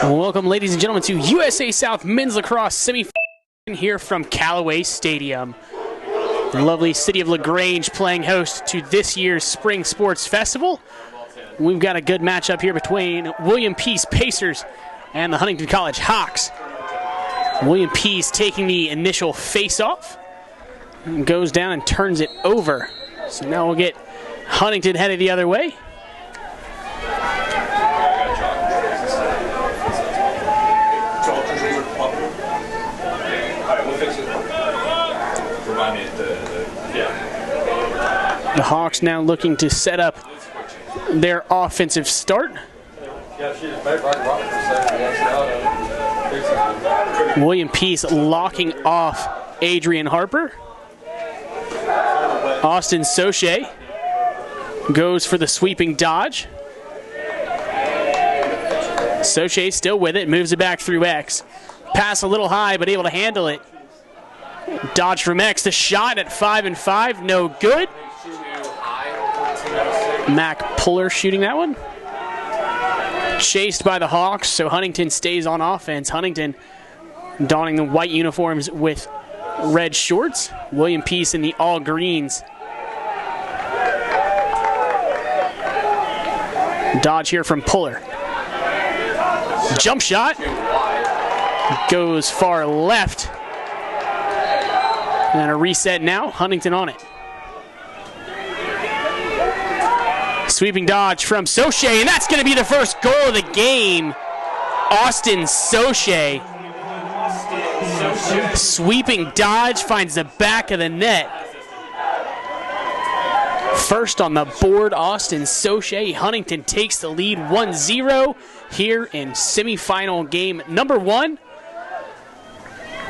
Welcome, ladies and gentlemen, to USA South Men's Lacrosse Semifinal here from Callaway Stadium. The lovely city of LaGrange playing host to this year's Spring Sports Festival. We've got a good matchup here between William Peace Pacers and the Huntingdon College Hawks. William Peace taking the initial face-off, goes down and turns it over. So now we'll get Huntingdon headed the other way. The Hawks now looking to set up their offensive start. William Peace locking off Adrian Harper. Austin Soche goes for the sweeping dodge. Soche still with it, moves it back through X. Pass a little high, but able to handle it. Dodge from X, the shot at 5-5, no good. Mac Puller shooting that one. Chased by the Hawks, so Huntingdon stays on offense. Huntingdon donning the white uniforms with red shorts. William Peace in the all greens. Dodge here from Puller. Jump shot. Goes far left. And a reset now. Huntingdon on it. Sweeping dodge from Soche, and that's going to be the first goal of the game. Austin Soche. Sweeping dodge finds the back of the net. First on the board, Austin Soche. Huntingdon takes the lead 1-0 here in semifinal game number 1.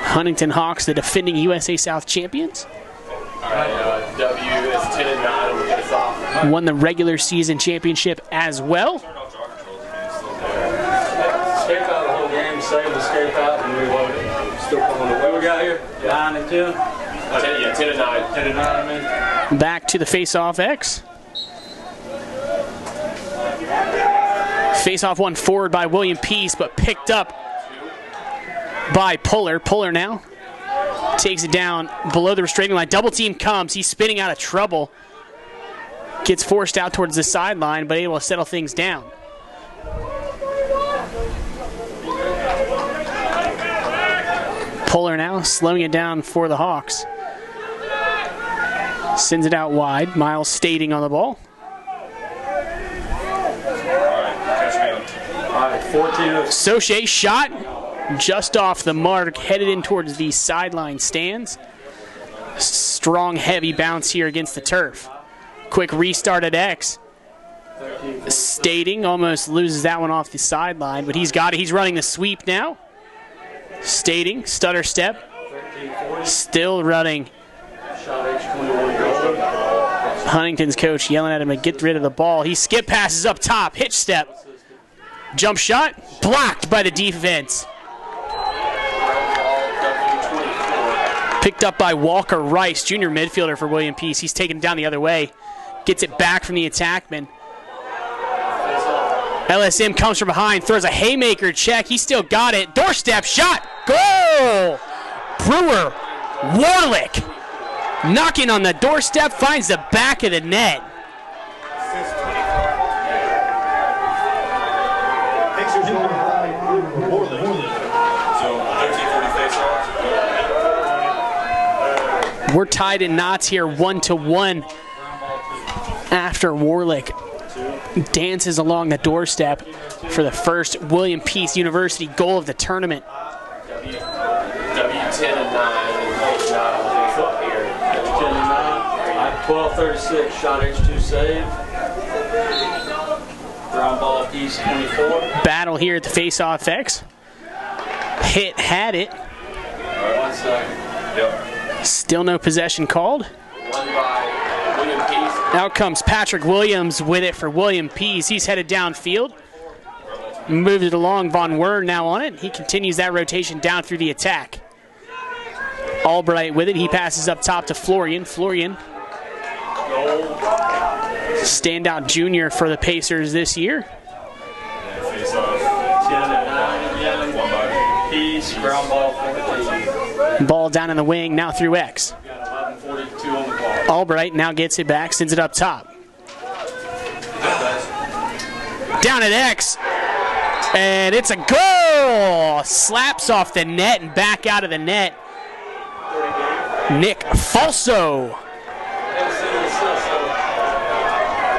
Huntingdon Hawks, the defending USA South champions. W is 10-9. We'll get us off. Won the regular season championship as well. Escape out the whole game, save, escape out, and reload it. Still pulling the way we got here? 9 and 10? 10-9. 10 and 9, I mean. Back to the face-off X. Face-off one forward by William Peace, but picked up by Puller. Puller now takes it down below the restraining line. Double team comes. He's spinning out of trouble. Gets forced out towards the sideline, but able to settle things down. Puller now slowing it down for the Hawks. Sends it out wide. Miles Stating on the ball. All right, 14. Soche shot just off the mark, headed in towards the sideline stands. Strong, heavy bounce here against the turf. Quick restart at X. Stating almost loses that one off the sideline, but he's got it. He's running the sweep now. Stating, stutter step. Still running. Huntington's coach yelling at him to get rid of the ball. He skip passes up top, hitch step. Jump shot, blocked by the defense. Picked up by Walker Rice, junior midfielder for William Peace. He's taken down the other way. Gets it back from the attackman. LSM comes from behind, throws a haymaker check. He still got it. Doorstep shot. Goal! Brewer, Warlick, knocking on the doorstep, finds the back of the net. We're tied in knots here, 1-1 after Warlick dances along the doorstep for the first William Peace University goal of the tournament. W 10-9 and 8-9 here. 10 and 9. 12-36. Shot H2 save. Ground ball Peace 24. Battle here at the face-off X. Hit had it. All right, 1 second. Yep. Still no possession called. Won by William Peace. Out comes Patrick Williams with it for William Peace. He's headed downfield. Moves it along. Von Wern now on it. He continues that rotation down through the attack. Albright with it. He passes up top to Florian. Florian, standout junior for the Pacers this year. Face off. 10 and 9. apiece, ground ball, 4-8. Ball down in the wing, now through X. Got 11:42 on the clock. Albright now gets it back, sends it up top. Down at X, and it's a goal! Slaps off the net and back out of the net. Nick Falso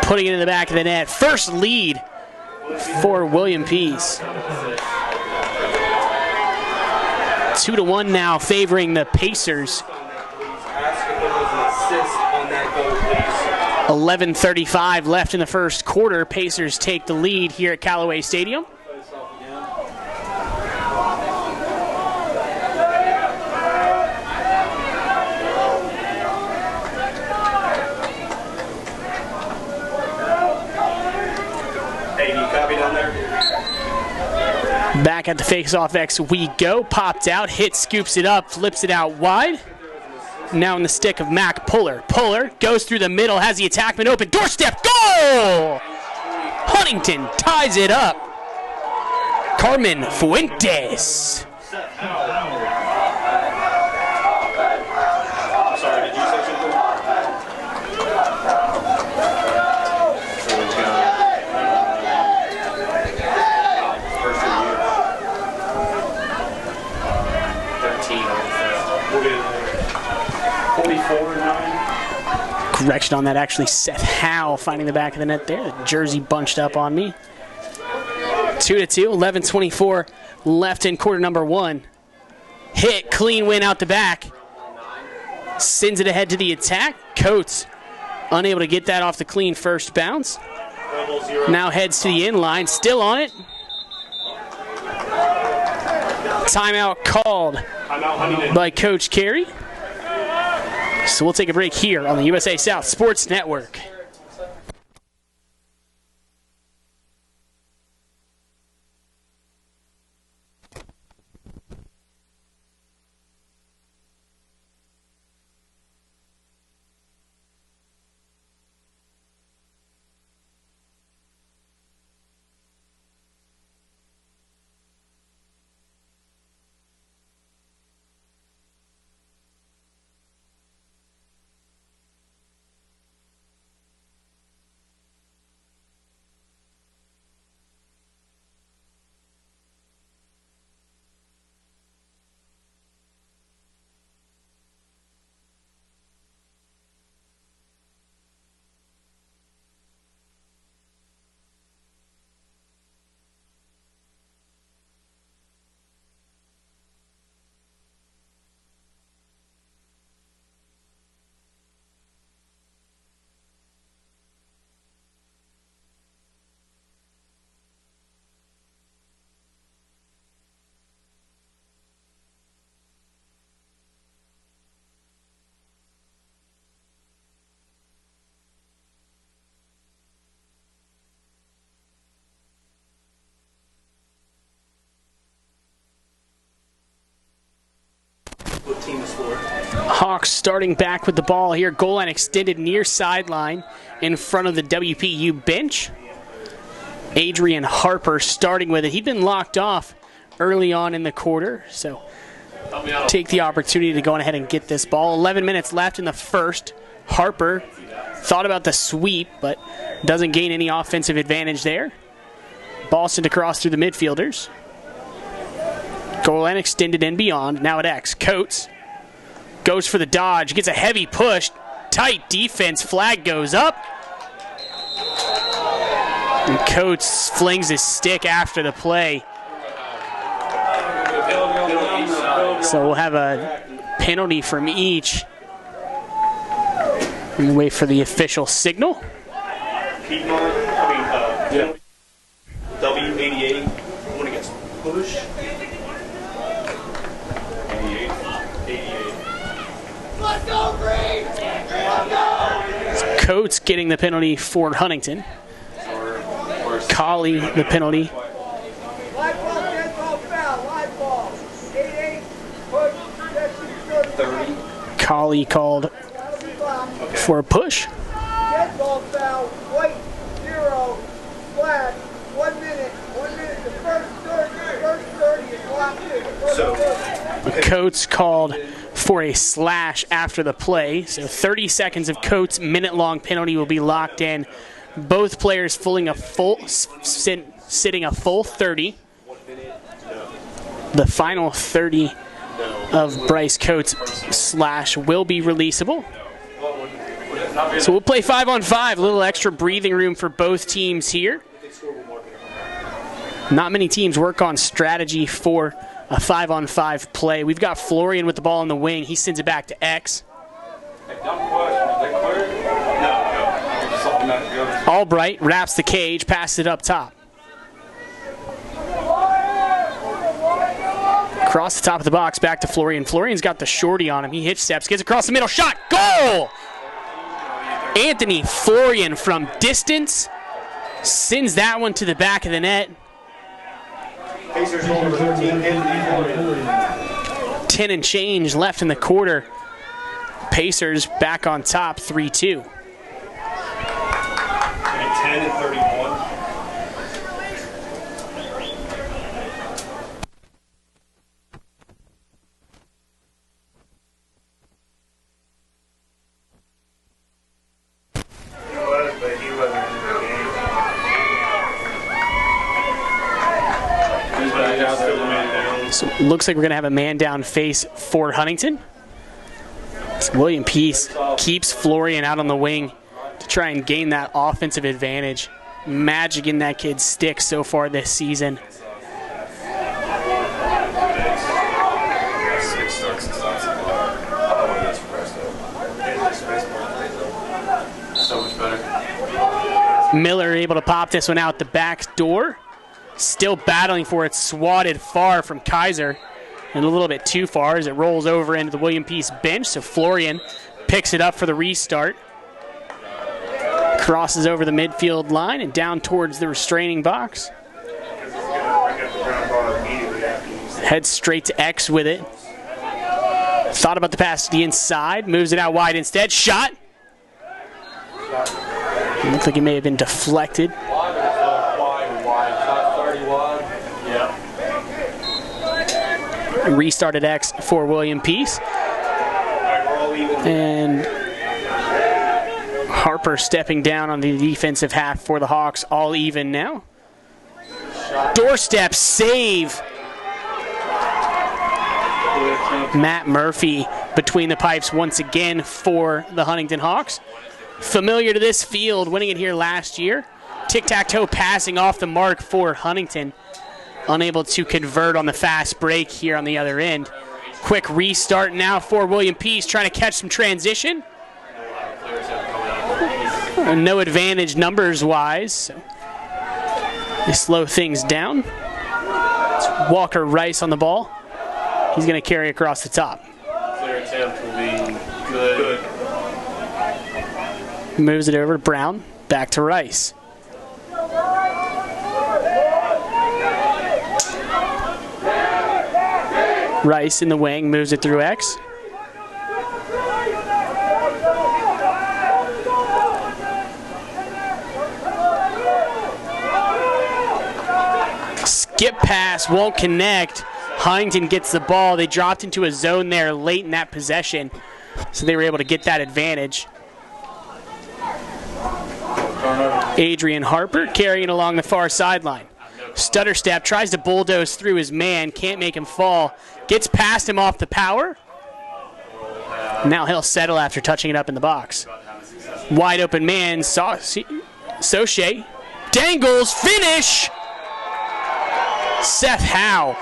putting it in the back of the net. First lead for William Pease. 2-1 now, favoring the Pacers. 11:35 left in the first quarter. Pacers take the lead here at Callaway Stadium. Back at the face-off X we go. Popped out, hit, scoops it up, flips it out wide. Now in the stick of Mac Puller. Puller goes through the middle, has the attackman open. Doorstep, goal! Huntingdon ties it up. Carmen Fuentes. I'm sorry, did you say something? First of the year. 13. We'll get it. 44-9. Correction on that, actually Seth Howe finding the back of the net there. The jersey bunched up on me. 2-2, 11:24 left in quarter number one. Hit, clean win out the back. Sends it ahead to the attack. Coates unable to get that off the clean first bounce. Now heads to the inline, still on it. Timeout called by Coach Carey. So we'll take a break here on the USA South Sports Network. Hawks starting back with the ball here. Goal line extended near sideline in front of the WPU bench. Adrian Harper starting with it. He'd been locked off early on in the quarter, so take the opportunity to go on ahead and get this ball. 11 minutes left in the first. Harper thought about the sweep, but doesn't gain any offensive advantage there. Ball sent across through the midfielders. Goal line extended and beyond. Now at X. Coates goes for the dodge. Gets a heavy push. Tight defense. Flag goes up. And Coates flings his stick after the play. So we'll have a penalty from each. And wait for the official signal. W88. One against push. 88. Let's go, Green! Coates getting the penalty for Huntingdon. Colley the penalty. Live ball, dead ball, foul. Live ball. 8-8. Push. 30. Colley called for a push. Dead ball, foul. White. 0. Flag. 1 minute. 1 minute. The first 30 is live Coates called for a slash after the play, so 30 seconds of Coates' minute-long penalty will be locked in. Both players sitting a full 30. The final 30 of Bryce Coates' slash will be releasable. So we'll play 5-on-5, a little extra breathing room for both teams here. Not many teams work on strategy for a 5-on-5 play. We've got Florian with the ball on the wing. He sends it back to X. Albright wraps the cage, passes it up top. Across the top of the box, back to Florian. Florian's got the shorty on him. He hitch steps, gets across the middle, shot, goal! Anthony Florian from distance sends that one to the back of the net. 10 and change left in the quarter. Pacers back on top, 3-2. 10 and 31. So it looks like we're going to have a man down face for Huntington. So William Peace keeps Florian out on the wing to try and gain that offensive advantage. Magic in that kid's stick so far this season. So much better. Miller able to pop this one out the back door. Still battling for it, swatted far from Kaiser, and a little bit too far as it rolls over into the William Peace bench. So Florian picks it up for the restart. Crosses over the midfield line and down towards the restraining box. Heads straight to X with it. Thought about the pass to the inside, moves it out wide instead. Shot. Looks like it may have been deflected. Restarted X for William Peace. And Harper stepping down on the defensive half for the Hawks, all even now. Doorstep save. Matt Murphy between the pipes once again for the Huntingdon Hawks. Familiar to this field, winning it here last year. Tic-tac-toe passing off the mark for Huntington. Unable to convert on the fast break here on the other end. Quick restart now for William Peace, trying to catch some transition. No advantage numbers-wise, so they slow things down. It's Walker Rice on the ball. He's going to carry across the top. Clear attempt will be good. Moves it over to Brown, back to Rice. Rice in the wing, moves it through X. Skip pass, won't connect. Huntington gets the ball. They dropped into a zone there late in that possession, so they were able to get that advantage. Adrian Harper carrying along the far sideline. Stutter step, tries to bulldoze through his man, can't make him fall. Gets past him off the power. Now he'll settle after touching it up in the box. Wide open man, Soche. Dangles, finish! Seth Howe.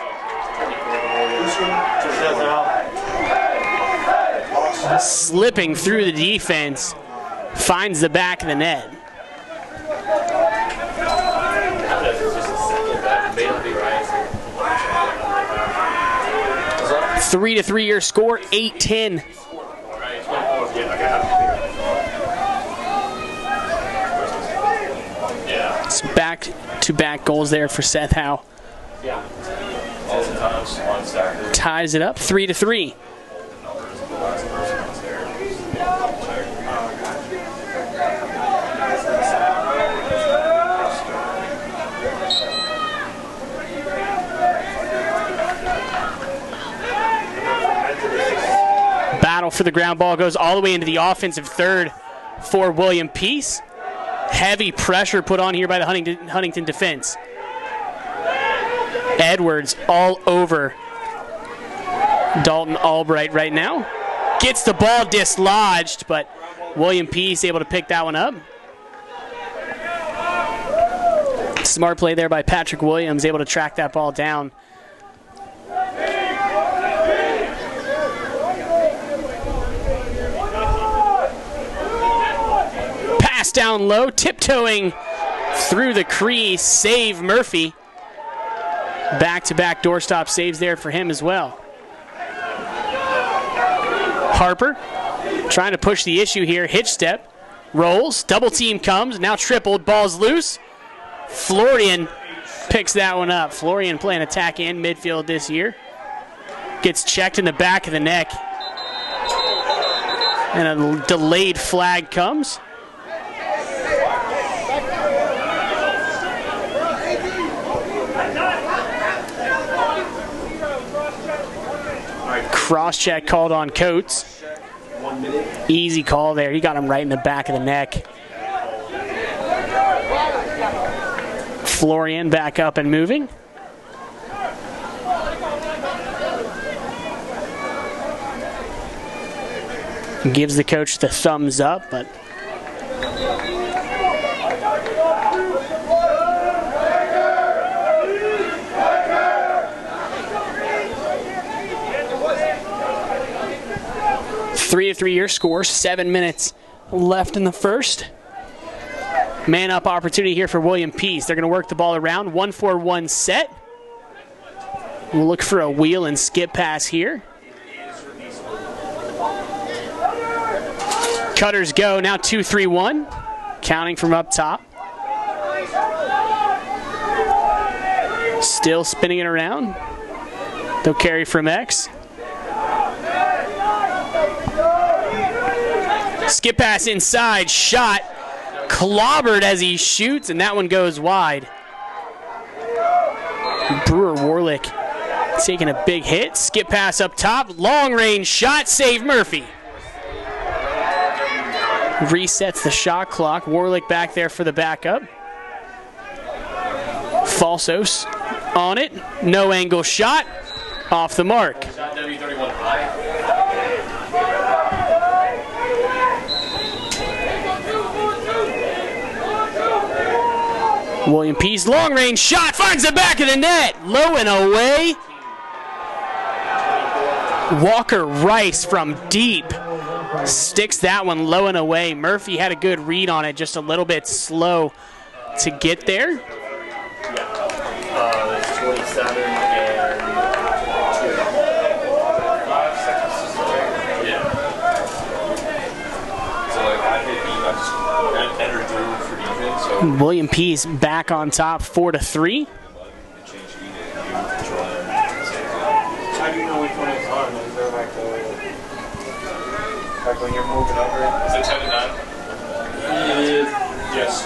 Slipping through the defense, finds the back of the net. 3-3 your score, 8-10. It's back-to-back goals there for Seth Howe. Ties it up, 3-3. for the ground ball. Goes all the way into the offensive third for William Peace. Heavy pressure put on here by the Huntingdon defense. Edwards all over Dalton Albright right now. Gets the ball dislodged, but William Peace able to pick that one up. Smart play there by Patrick Williams, able to track that ball down. Pass down low, tiptoeing through the crease, save Murphy. Back-to-back doorstop saves there for him as well. Harper trying to push the issue here, hitch step, rolls, double team comes, now tripled, ball's loose. Florian picks that one up. Florian playing attack and midfield this year. Gets checked in the back of the neck. And a delayed flag comes. Cross check called on Coates. Easy call there. He got him right in the back of the neck. Florian back up and moving. Gives the coach the thumbs up, but three-to-three your score, 7 minutes left in the first. Man up opportunity here for William Peace. They're going to work the ball around. 1-4-1 set. We'll look for a wheel and skip pass here. Cutters go. Now 2-3-1. Counting from up top. Still spinning it around. They'll carry from X. Skip pass inside. Shot. Clobbered as he shoots, and that one goes wide. Brewer Warlick taking a big hit. Skip pass up top. Long range shot. Save Murphy. Resets the shot clock. Warlick back there for the backup. Falsos on it. No angle shot. Off the mark. William Peace, long range shot, finds the back of the net, low and away. Walker Rice from deep sticks that one low and away. Murphy had a good read on it, just a little bit slow to get there. It's 27 and 5 seconds. Yeah. So like I just entered through for defense. So William Peace back on top, 4-3. How do you know which one is on? Is there like when you're moving over? Is it 10 to 9? It is. Yes.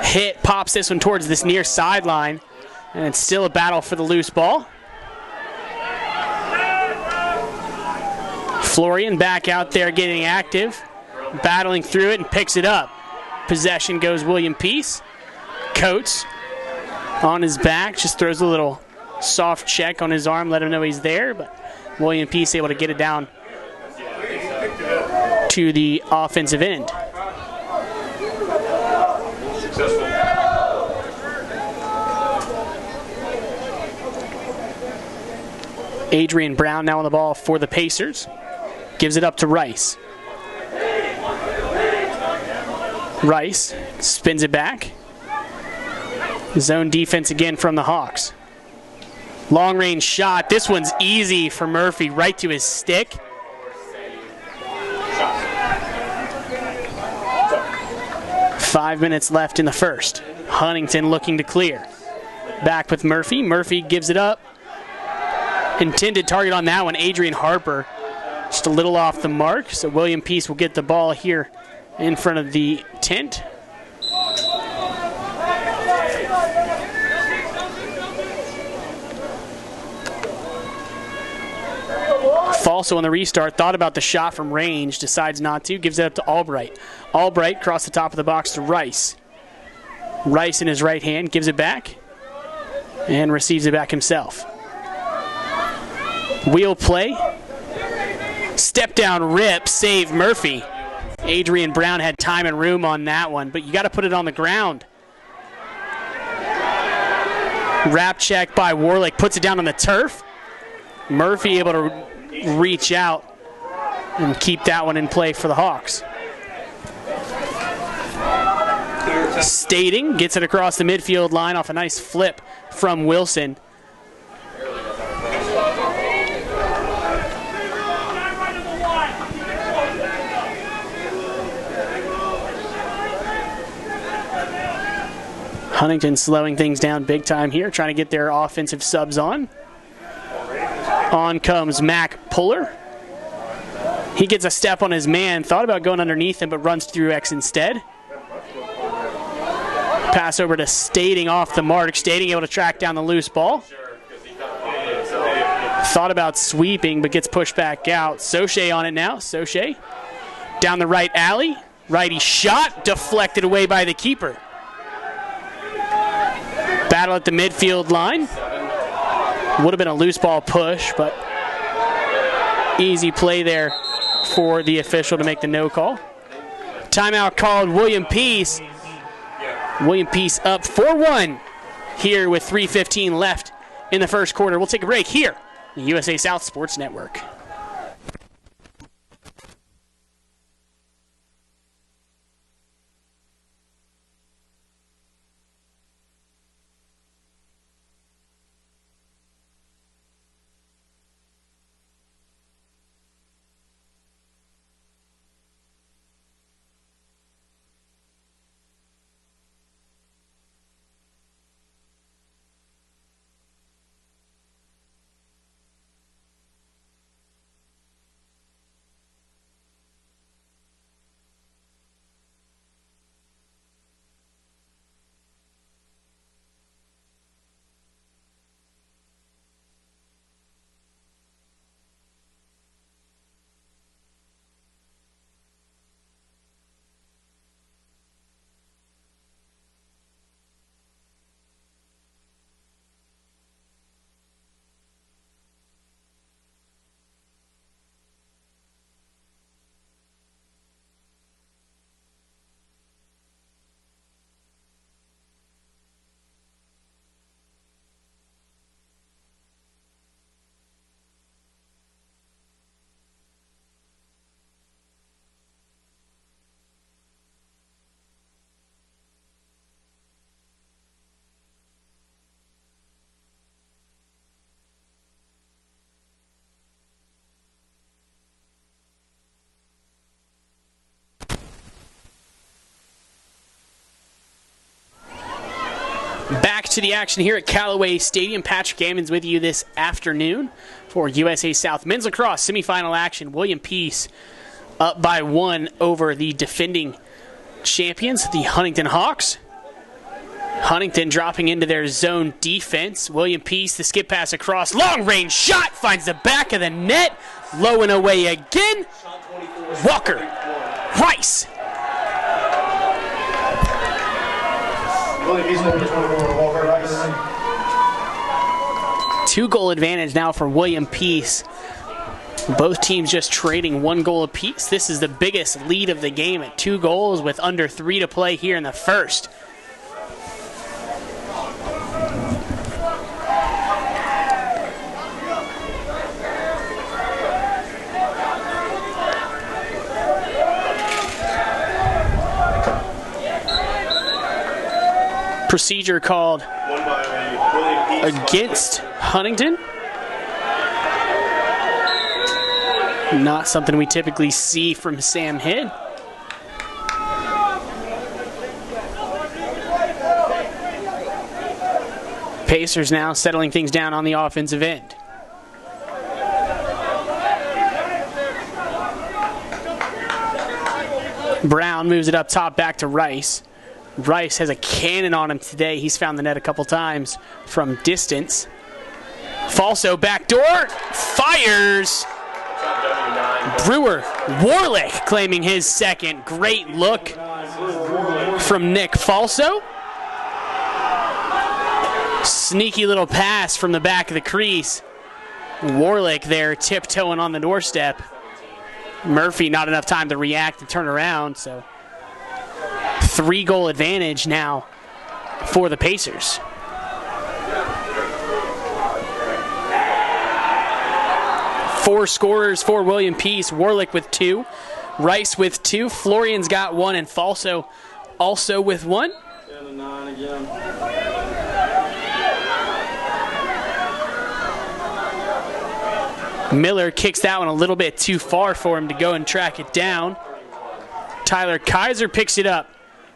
Hit, pops this one towards this near sideline, and it's still a battle for the loose ball. Florian back out there getting active, battling through it and picks it up. Possession goes William Peace. Coates on his back, just throws a little soft check on his arm, let him know he's there, but William Peace able to get it down to the offensive end. Successful. Adrian Brown now on the ball for the Pacers. Gives it up to Rice. Rice spins it back. Zone defense again from the Hawks. Long range shot. This one's easy for Murphy, right to his stick. Five minutes left in the first. Huntingdon looking to clear. Back with Murphy. Murphy gives it up. Intended target on that one, Adrian Harper. Just a little off the mark, so William Peace will get the ball here in front of the tent. Also on the restart, thought about the shot from range, decides not to, gives it up to Albright. Albright across the top of the box to Rice. Rice in his right hand, gives it back, and receives it back himself. Wheel play. Step down rip, save Murphy. Adrian Brown had time and room on that one, but you got to put it on the ground. Wrap check by Warlick, puts it down on the turf. Murphy able to reach out and keep that one in play for the Hawks. Stating gets it across the midfield line off a nice flip from Wilson. Huntingdon slowing things down big time here, trying to get their offensive subs on. On comes Mac Puller. He gets a step on his man, thought about going underneath him, but runs through X instead. Pass over to Stating off the mark. Stating able to track down the loose ball. Thought about sweeping, but gets pushed back out. Soche on it now. Soche down the right alley. Righty shot, deflected away by the keeper. Battle at the midfield line. Would have been a loose ball push, but easy play there for the official to make the no call. Timeout called William Peace. William Peace up 4-1 here with 3:15 left in the first quarter. We'll take a break here on the USA South Sports Network. Back to the action here at Callaway Stadium. Patrick Ammons with you this afternoon for USA South Men's Lacrosse semifinal action. William Peace up by 1 over the defending champions, the Huntingdon Hawks. Huntingdon dropping into their zone defense. William Peace, the skip pass across. Long range shot finds the back of the net. Low and away again. Walker. Rice. Two-goal advantage now for William Peace. Both teams just trading 1 goal apiece. This is the biggest lead of the game at 2 goals with under 3 to play here in the first. Procedure called against Huntingdon. Not something we typically see from Sam Hidd. Pacers now settling things down on the offensive end. Brown moves it up top back to Rice. Rice has a cannon on him today. He's found the net a couple times from distance. Falso backdoor, fires. Brewer, Warlick claiming his second. Great look from Nick Falso. Sneaky little pass from the back of the crease. Warlick there tiptoeing on the doorstep. Murphy not enough time to react and turn around, so 3-goal advantage now for the Pacers. Four scorers for William Peace. Warlick with 2, Rice with 2, Florian's got 1, and Falso also with 1. 9 again. Miller kicks that one a little bit too far for him to go and track it down. Tyler Kaiser picks it up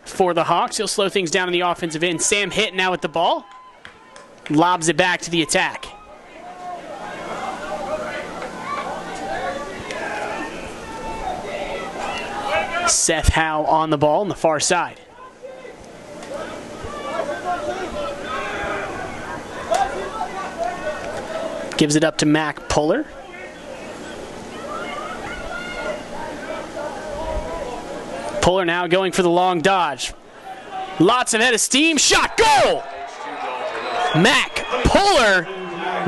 for the Hawks. He'll slow things down in the offensive end. Sam Hitt now with the ball. Lobs it back to the attack. Seth Howe on the ball on the far side. Gives it up to Mac Puller. Puller now going for the long dodge. Lots of head of steam. Shot, goal! Mac Puller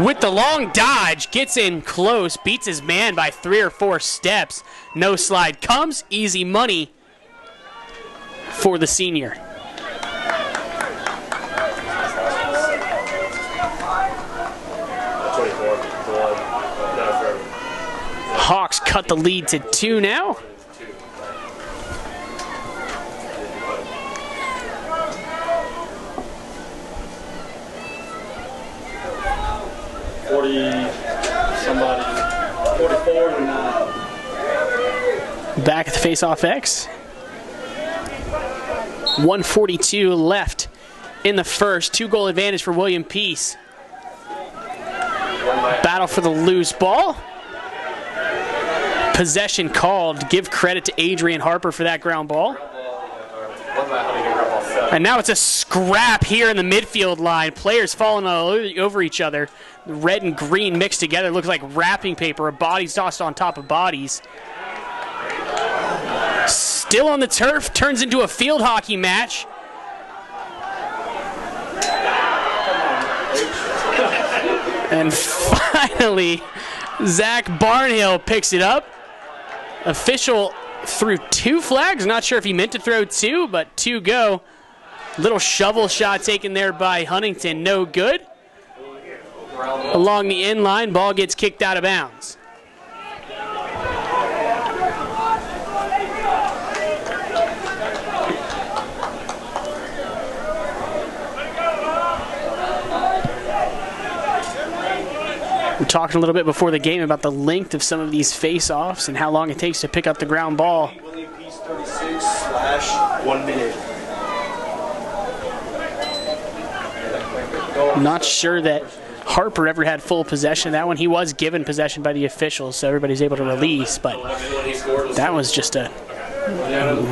with the long dodge. Gets in close. Beats his man by 3 or 4 steps. No slide comes. Easy money for the senior. Hawks cut the lead to 2 now. Somebody 44 and 9. Back at the face-off X. 1:42 left in the first. 2-goal advantage for William Peace. Battle for the loose ball. Possession called. Give credit to Adrian Harper for that ground ball. And now it's a scrap here in the midfield line. Players falling all over each other. Red and green mixed together. Looks like wrapping paper. Bodies tossed on top of bodies. Still on the turf. Turns into a field hockey match. And finally, Zach Barnhill picks it up. Official threw 2 flags. Not sure if he meant to throw 2, but 2 go. Little shovel shot taken there by Huntingdon. No good. Along the end line, ball gets kicked out of bounds. We're talking a little bit before the game about the length of some of these face-offs and how long it takes to pick up the ground ball. William Peace 36/1 minute. Not sure that Harper ever had full possession of that one. He was given possession by the officials, so everybody's able to release, but that was just a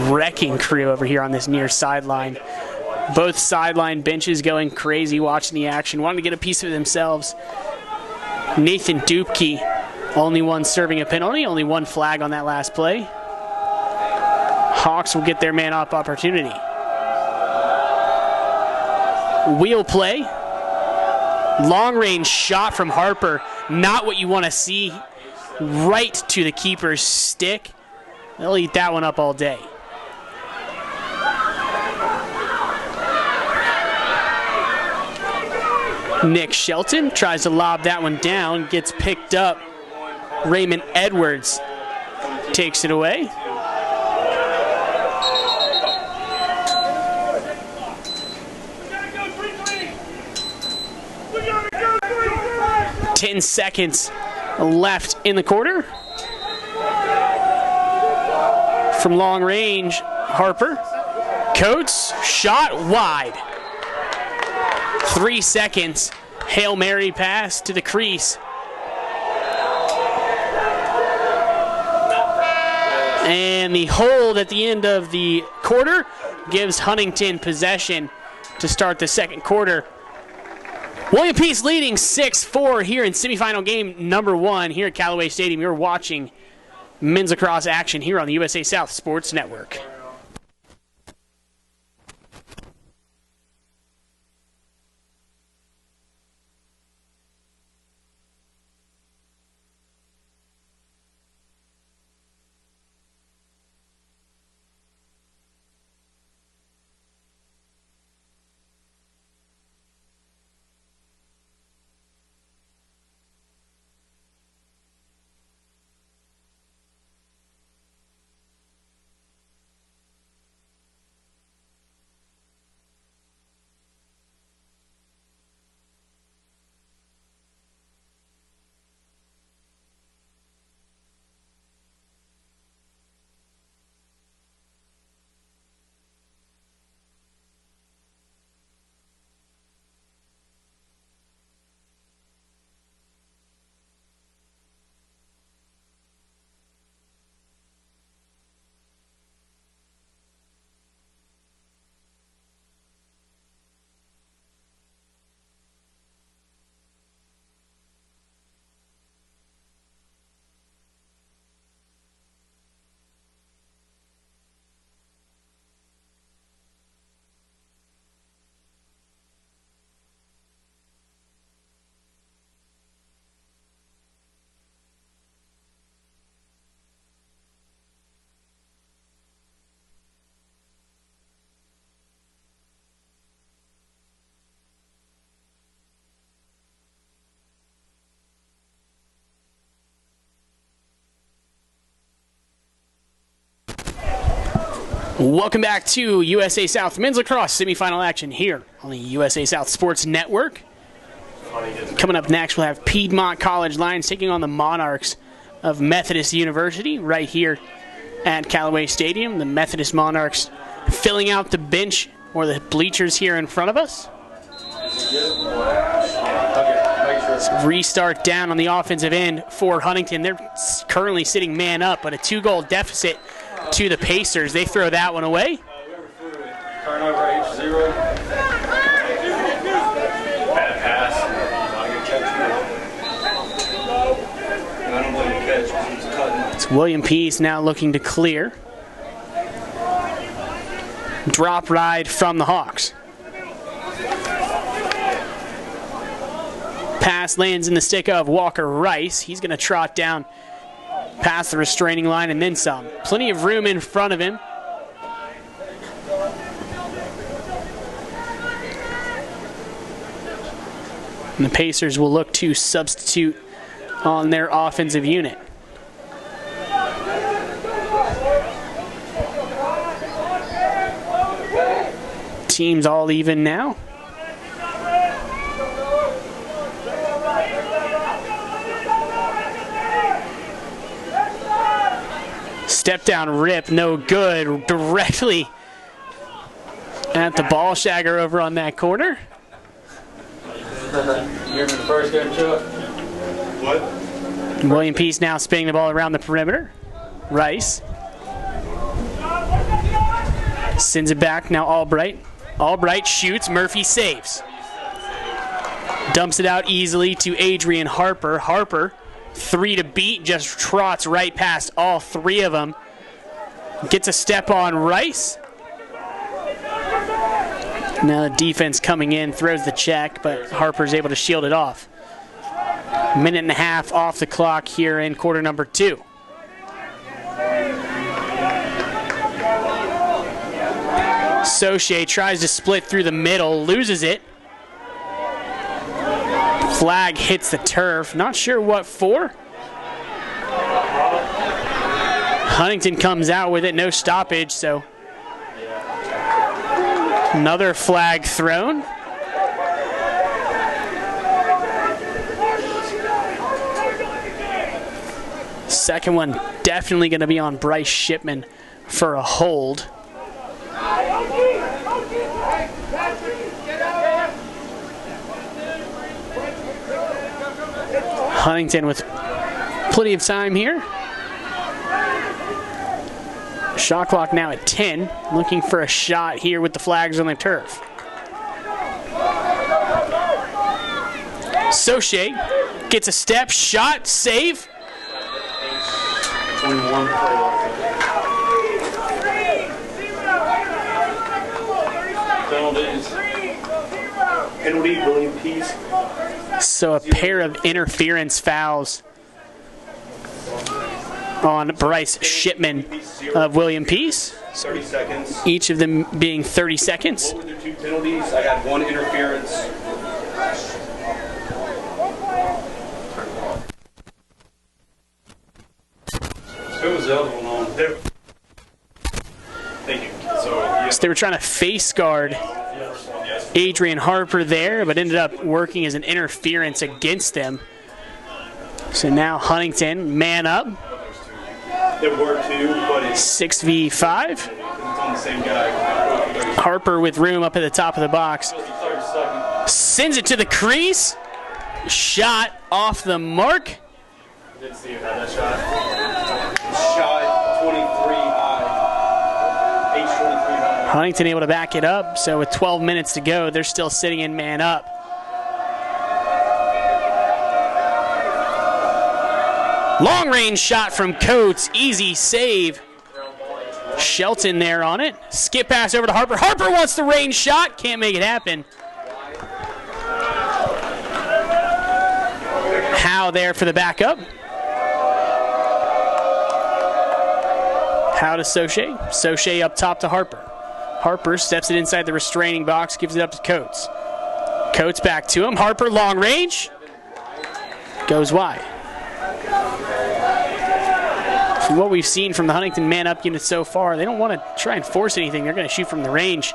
wrecking crew over here on this near sideline. Both sideline benches going crazy watching the action, wanting to get a piece of it themselves. Nathan Dupke, only one serving a penalty, only 1 flag on that last play. Hawks will get their man-up opportunity. Wheel play. Long-range shot from Harper. Not what you want to see. Right to the keeper's stick. They'll eat that one up all day. Nick Shelton tries to lob that one down. Gets picked up. Raymond Edwards takes it away. Ten seconds left in the quarter. From long range, Harper. Coates, shot wide. 3 seconds. Hail Mary pass to the crease. And the hold at the end of the quarter gives Huntingdon possession to start the second quarter. William Peace leading 6-4 here in semifinal game number 1 here at Callaway Stadium. You're watching men's lacrosse action here on the USA South Sports Network. Welcome back to USA South Men's Lacrosse Semifinal action here on the USA South Sports Network. Coming up next, we'll have Piedmont College Lions taking on the Monarchs of Methodist University right here at Callaway Stadium. The Methodist Monarchs filling out the bench or the bleachers here in front of us. Restart down on the offensive end for Huntingdon. They're currently sitting man up, but a 2-goal deficit to the Pacers. They throw that one away. Turnover H0. Bad pass. I don't believe the catch because he was cutting. It's William Peace now looking to clear. Drop ride from the Hawks. Pass lands in the stick of Walker Rice. He's going to trot down past the restraining line and then some. Plenty of room in front of him. And the Pacers will look to substitute on their offensive unit. Teams all even now. Step down rip, no good. Directly at the ball shagger over on that corner. You hear me the first game, Chuck? What? William Peace now spinning the ball around the perimeter. Rice sends it back, now Albright. Albright shoots, Murphy saves. Dumps it out easily to Adrian Harper. Harper, 3 to beat, just trots right past all 3 of them. Gets a step on Rice. Now the defense coming in, throws the check, but Harper's able to shield it off. Minute and a half off the clock here in quarter number 2. Soche tries to split through the middle, loses it. Flag hits the turf. Not sure what for. Huntingdon comes out with it, no stoppage, so another flag thrown. Second one definitely going to be on Bryce Shipman for a hold. Huntingdon with plenty of time here. Shot clock now at 10. Looking for a shot here with the flags on the turf. Soche gets a step, shot, save. 21. Penalty, William Pease. So a pair of interference fouls on Bryce Shipman of William Peace. 30 seconds. Each of them being 30 seconds. What were the 2 penalties? I got 1 interference. Who was the other one on? There. Thank you. So they were trying to face guard Adrian Harper there, but ended up working as an interference against them. So now Huntington, man up. There were 2, but it's 6v5. on the same guy. Harper with room up at the top of the box. 30 seconds. Sends it to the crease. Shot off the mark. Didn't see who had that shot. Shot 23 high. H23 high. Huntington able to back it up. So with 12 minutes to go, they're still sitting in man up. Long range shot from Coates. Easy save. Shelton there on it. Skip pass over to Harper. Harper wants the range shot. Can't make it happen. Howe there for the backup. Howe to Soche. Soche up top to Harper. Harper steps it inside the restraining box, gives it up to Coates. Coates back to him. Harper long range. Goes wide. From what we've seen from the Huntington man-up unit so far, they don't want to try and force anything. They're going to shoot from the range.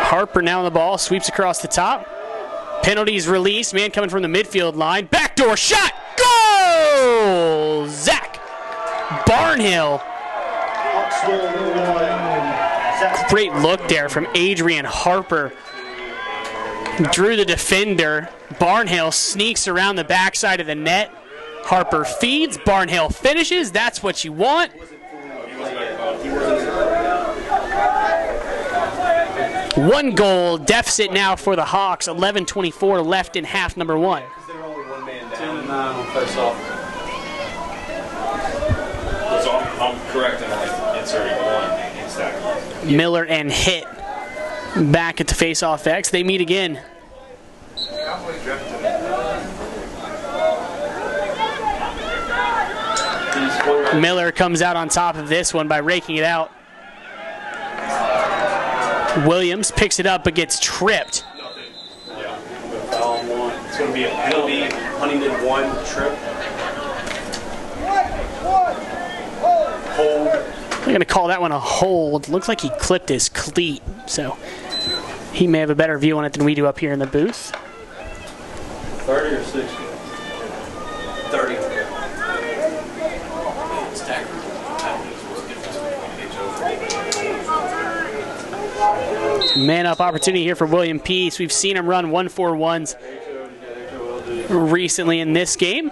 Harper now on the ball, sweeps across the top. Penalties released. Man coming from the midfield line. Backdoor shot. Goal! Zach Barnhill. Great look there from Adrian Harper. Drew the defender. Barnhill sneaks around the backside of the net. Harper feeds. Barnhill finishes. That's what you want. One goal deficit now for the Hawks. 11:24 left in half number 1. They're only 1 man down. 10-9 on face off. So I'm correct in like inserting 1 exactly. Miller and Hit back at the face-off X. They meet again. Miller comes out on top of this one by raking it out. Williams picks it up but gets tripped. Yeah, foul on 1. It's going to be a penalty. Huntingdon 1 trip. Hold. They're going to call that one a hold. Looks like he clipped his cleat, so he may have a better view on it than we do up here in the booth. 30 or 60? 30. Man-up opportunity here for William Peace. We've seen him run 1-4-1s recently in this game.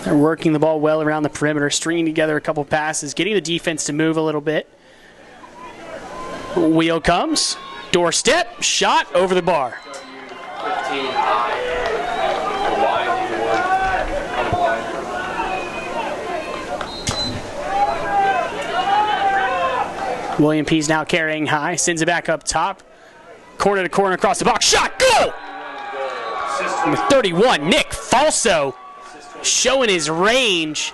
They're working the ball well around the perimeter, stringing together a couple passes, getting the defense to move a little bit. Wheel comes, doorstep, shot over the bar. 15 high. William Pease now carrying high, sends it back up top. Corner to corner across the box, shot, goal! Number 31, Nick Falso, showing his range.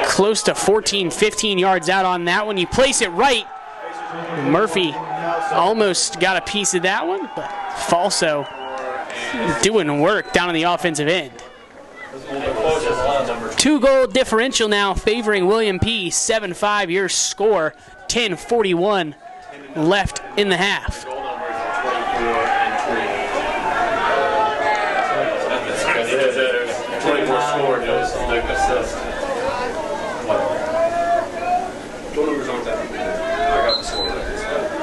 Close to 14, 15 yards out on that one. You place it right. Murphy almost got a piece of that one, but Falso doing work down on the offensive end. 2-goal differential now favoring William Pease. 7-5 your score. 10:41 left in the half. Goal numbers are 24 and 20. 24 scored, just like assist. Goal numbers aren't that bad. I got the score.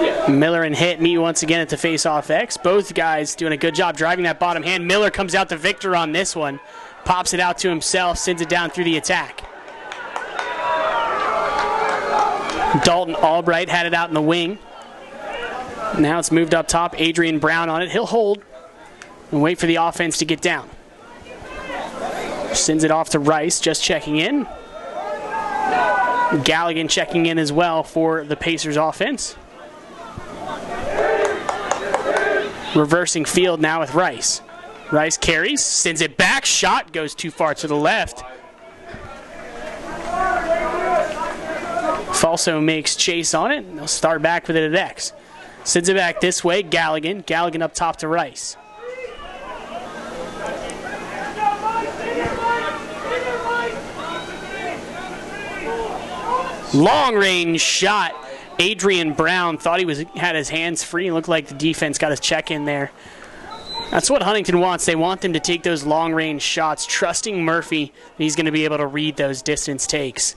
Yeah. Miller and Hit meet once again at the face-off X. Both guys doing a good job driving that bottom hand. Miller comes out the victor on this one. Pops it out to himself, sends it down through the attack. Dalton Albright had it out in the wing. Now it's moved up top. Adrian Brown on it. He'll hold and wait for the offense to get down. Sends it off to Rice, just checking in. Galligan checking in as well for the Pacers offense. Reversing field now with Rice. Rice carries, sends it back. Shot goes too far to the left. Falso makes chase on it. They'll start back with it at X. Sends it back this way. Galligan. Galligan up top to Rice. Long range shot. Adrian Brown thought he had his hands free and looked like the defense got his check in there. That's what Huntingdon wants. They want them to take those long range shots, trusting Murphy that he's going to be able to read those distance takes.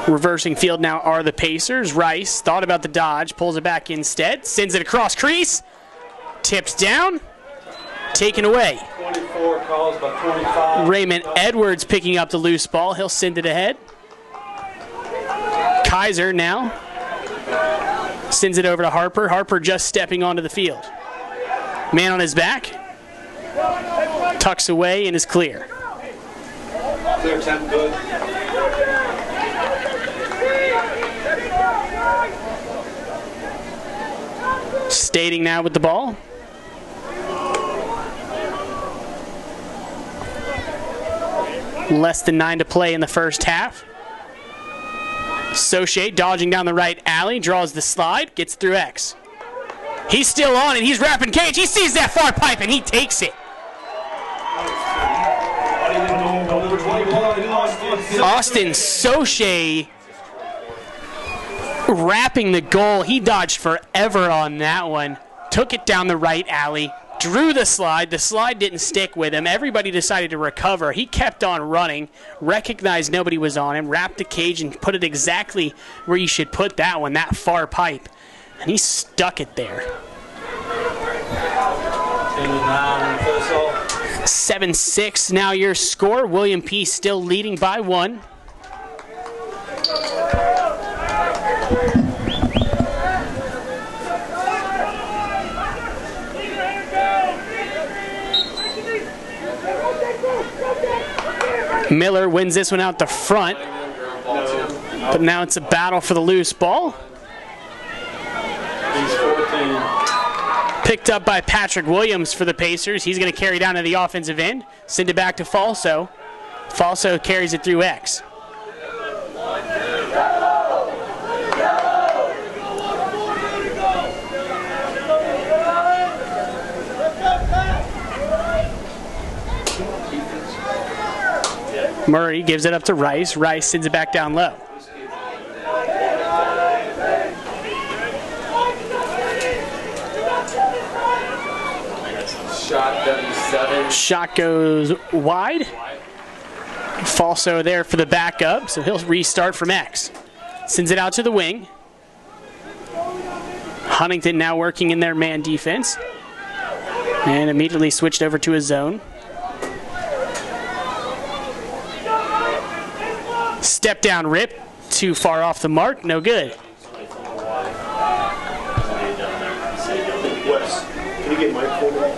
Reversing field now are the Pacers. Rice thought about the dodge, pulls it back instead, sends it across crease, tipped down, taken away. 24 calls by 25. Raymond Edwards picking up the loose ball. He'll send it ahead. Kaiser now sends it over to Harper. Harper just stepping onto the field. Man on his back. Tucks away and is clear. Clear attempt, good. Stating now with the ball. Less than 9 to play in the first half. Soche dodging down the right alley, draws the slide, gets through X. He's still on it, he's wrapping cage, he sees that far pipe and he takes it. Austin Soche wrapping the goal. He dodged forever on that one. Took it down the right alley. Drew the slide. The slide didn't stick with him. Everybody decided to recover. He kept on running, recognized nobody was on him, wrapped the cage and put it exactly where you should put that one, that far pipe. And he stuck it there. 7-6 now your score. William P. still leading by 1. Miller wins this one out the front, but now it's a battle for the loose ball. He's 14. Picked up by Patrick Williams for the Pacers. He's going to carry down to the offensive end, send it back to Falso. Falso carries it through X. Murray gives it up to Rice. Rice sends it back down low. Shot 77. Shot goes wide. Falso there for the backup, so he'll restart from X. Sends it out to the wing. Huntingdon now working in their man defense. And immediately switched over to his zone. Step down rip, too far off the mark, no good. Wes, can you get Mike for me?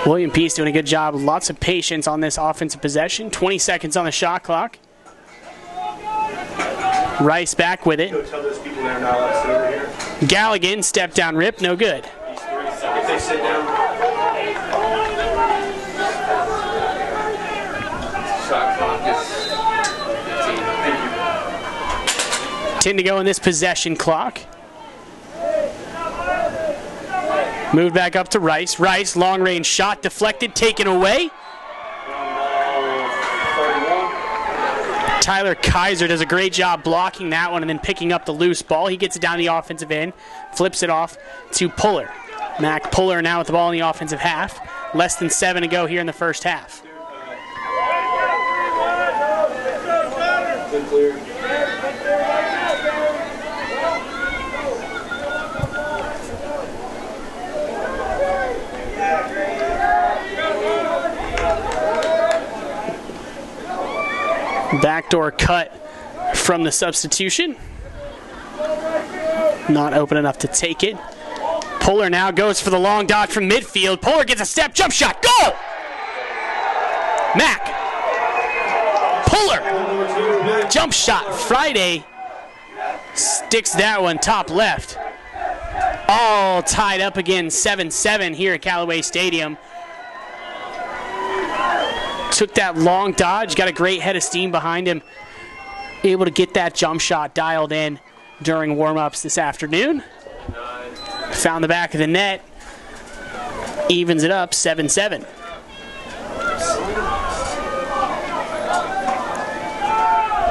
William Peace doing a good job. Lots of patience on this offensive possession. 20 seconds on the shot clock. Rice back with it. Go tell those people they're not allowed to sit over here. Galligan, step down rip, no good. If they sit down. Shot clock is 15. 10 to go in this possession clock. Moved back up to Rice. Rice, long range shot, deflected, taken away. Tyler Kaiser does a great job blocking that one and then picking up the loose ball. He gets it down the offensive end, flips it off to Puller. Mac Puller now with the ball in the offensive half. Less than 7 to go here in the first half. Good clear. Backdoor cut from the substitution. Not open enough to take it. Puller now goes for the long dodge from midfield. Puller gets a step, jump shot, goal! Mack. Puller. Jump shot. Friday sticks that one top left. All tied up again, 7-7 here at Callaway Stadium. Took that long dodge, got a great head of steam behind him. Able to get that jump shot dialed in during warm-ups this afternoon. Found the back of the net. Evens it up, 7-7.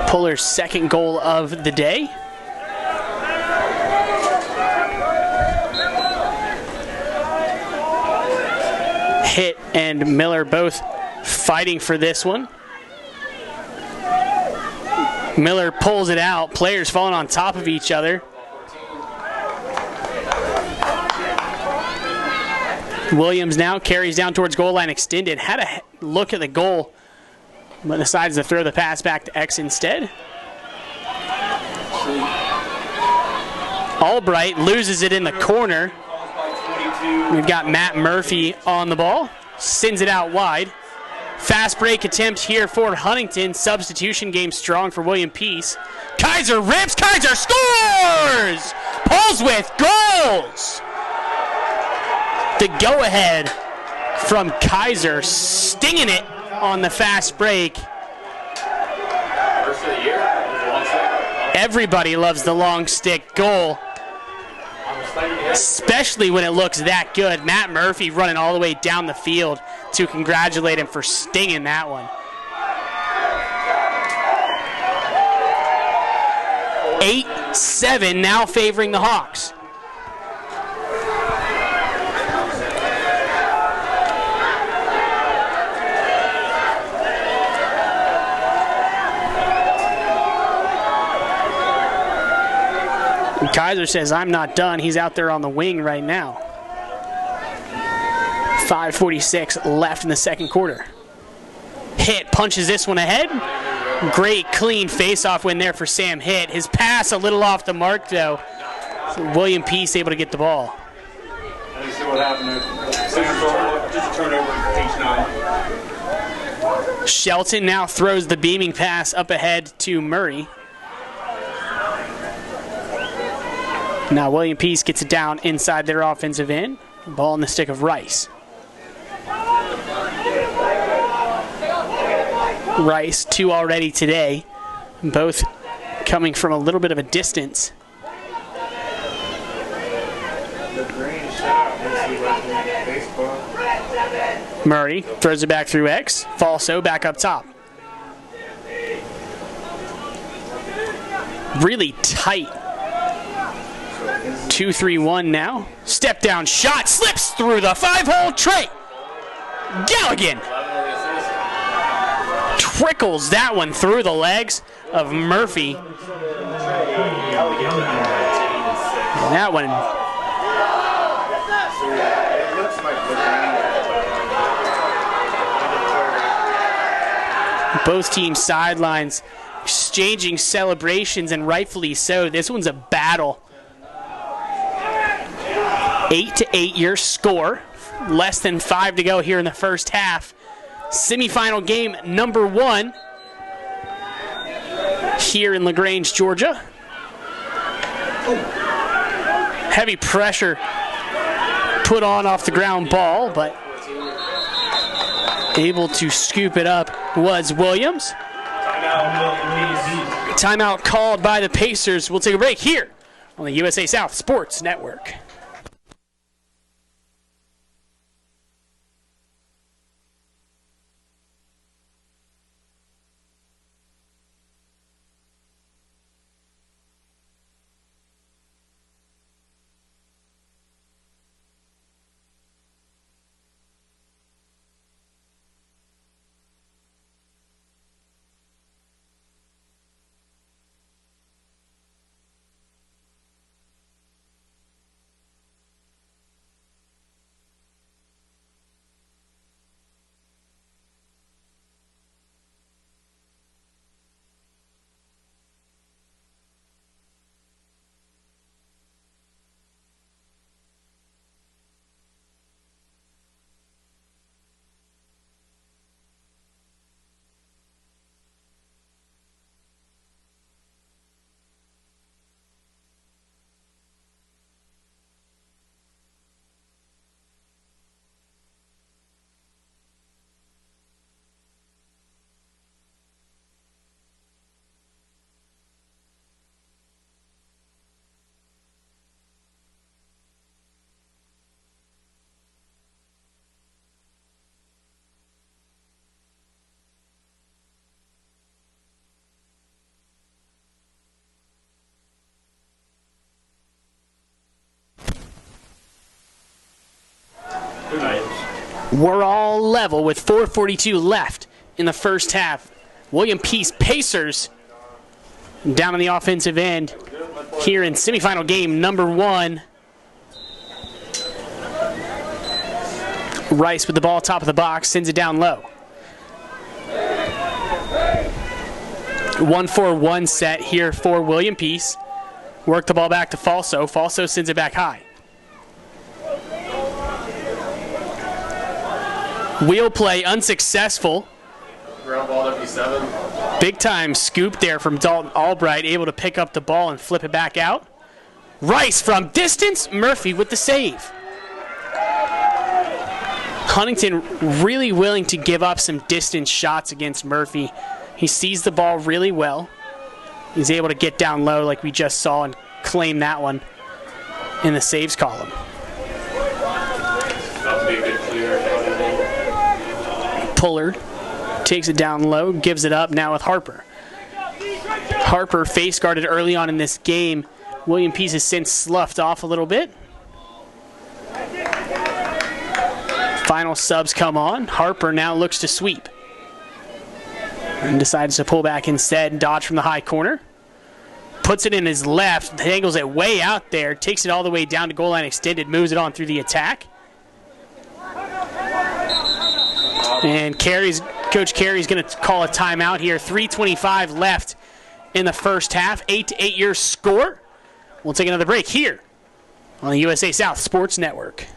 Puller's second goal of the day. Hitt and Miller both fighting for this one. Miller pulls it out. Players falling on top of each other. Williams now carries down towards goal line extended. Had a look at the goal, but decides to throw the pass back to X instead. Albright loses it in the corner. We've got Matt Murphy on the ball. Sends it out wide. Fast break attempt here for Huntingdon. Substitution game strong for William Peace. Kaiser rips. Kaiser scores! Pulls with goals! The go-ahead from Kaiser, stinging it on the fast break. First of the year. Everybody loves the long stick goal, especially when it looks that good. Matt Murphy running all the way down the field to congratulate him for stinging that one. 8-7 now favoring the Hawks. Kaiser says, I'm not done. He's out there on the wing right now. 5:46 left in the second quarter. Hitt punches this one ahead. Great clean face-off win there for Sam Hitt. His pass a little off the mark, though. So William Peace able to get the ball. Let's see what happened there. Just a turnover, H9. Shelton now throws the beaming pass up ahead to Murray. Now William Peace gets it down inside their offensive end. Ball in the stick of Rice. Rice, 2 already today. Both coming from a little bit of a distance. Murray throws it back through X. Falso back up top. Really tight. 2-3-1 now. Step down shot. Slips through the 5-hole tray. Galligan trickles that one through the legs of Murphy. That one. Both teams sidelines exchanging celebrations, and rightfully so. This one's a battle. 8-8 your score. Less than 5 to go here in the first half. Semifinal game number 1 here in LaGrange, Georgia. Heavy pressure put on off the ground ball, but able to scoop it up was Williams. Timeout called by the Pacers. We'll take a break here on the USA South Sports Network. We're all level with 4:42 left in the first half. William Peace Pacers down on the offensive end here in semifinal game number 1. Rice with the ball, top of the box, sends it down low. 1-4-1 set here for William Peace. Work the ball back to Falso. Falso sends it back high. Wheel play unsuccessful. Ground ball W7. Big time scoop there from Dalton Albright, able to pick up the ball and flip it back out. Rice from distance, Murphy with the save. Huntingdon really willing to give up some distance shots against Murphy. He sees the ball really well. He's able to get down low like we just saw and claim that one in the saves column. About to be a good clear. Pullard takes it down low, gives it up now with Harper. Harper face guarded early on in this game. William Peace has since sloughed off a little bit. Final subs come on. Harper now looks to sweep. And decides to pull back instead, dodge from the high corner. Puts it in his left, angles it way out there, takes it all the way down to goal line extended, moves it on through the attack. And Coach Carey's going to call a timeout here. 3:25 left in the first half. 8-8 your score. We'll take another break here on the USA South Sports Network.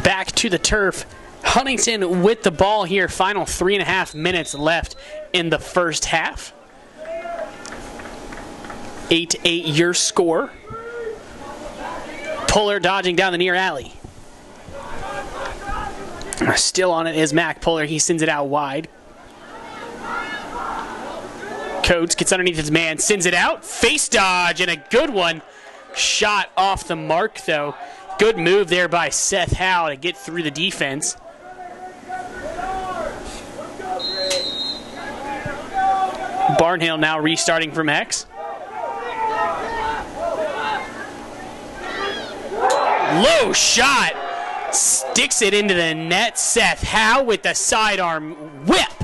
Back to the turf. Huntingdon with the ball here. Final 3.5 minutes left in the first half. 8-8 your score. Puller dodging down the near alley. Still on it is Mac Puller. He sends it out wide. Coates gets underneath his man, sends it out. Face dodge and a good one. Shot off the mark though. Good move there by Seth Howe to get through the defense. Barnhill now restarting from X. Low shot. Sticks it into the net. Seth Howe with the sidearm whip.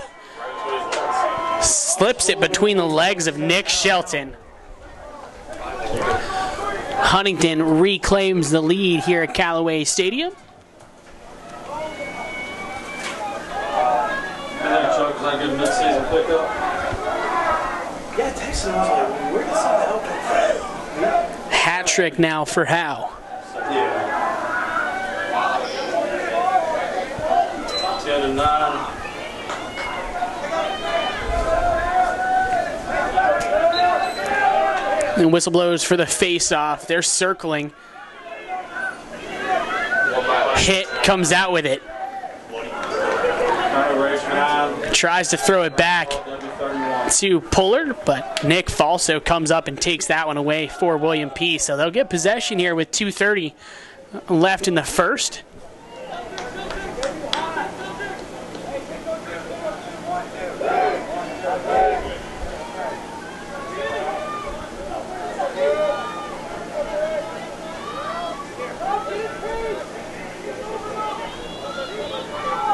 Slips it between the legs of Nick Shelton. Huntingdon reclaims the lead here at Callaway Stadium. Chuck, was that a good mid-season pickup? Yeah, Texas was like, where did some help come from? Hat trick now for Howe. Yeah. 10-9. And whistle blows for the face-off. They're circling. Hit comes out with it. Tries to throw it back. to Pullard, but Nick Falso comes up and takes that one away for William Peace. So they'll get possession here with 2:30 left in the first.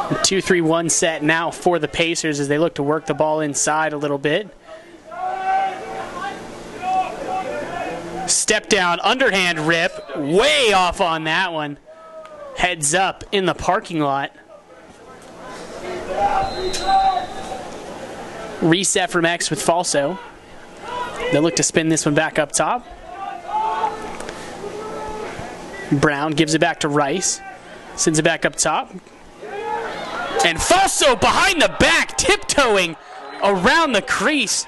The 2-3-1 set now for the Pacers as they look to work the ball inside a little bit. Step down, underhand rip, way off on that one. Heads up in the parking lot. Reset from X with Falso. They'll look to spin this one back up top. Brown gives it back to Rice. Sends it back up top. And Falso behind the back, tiptoeing around the crease.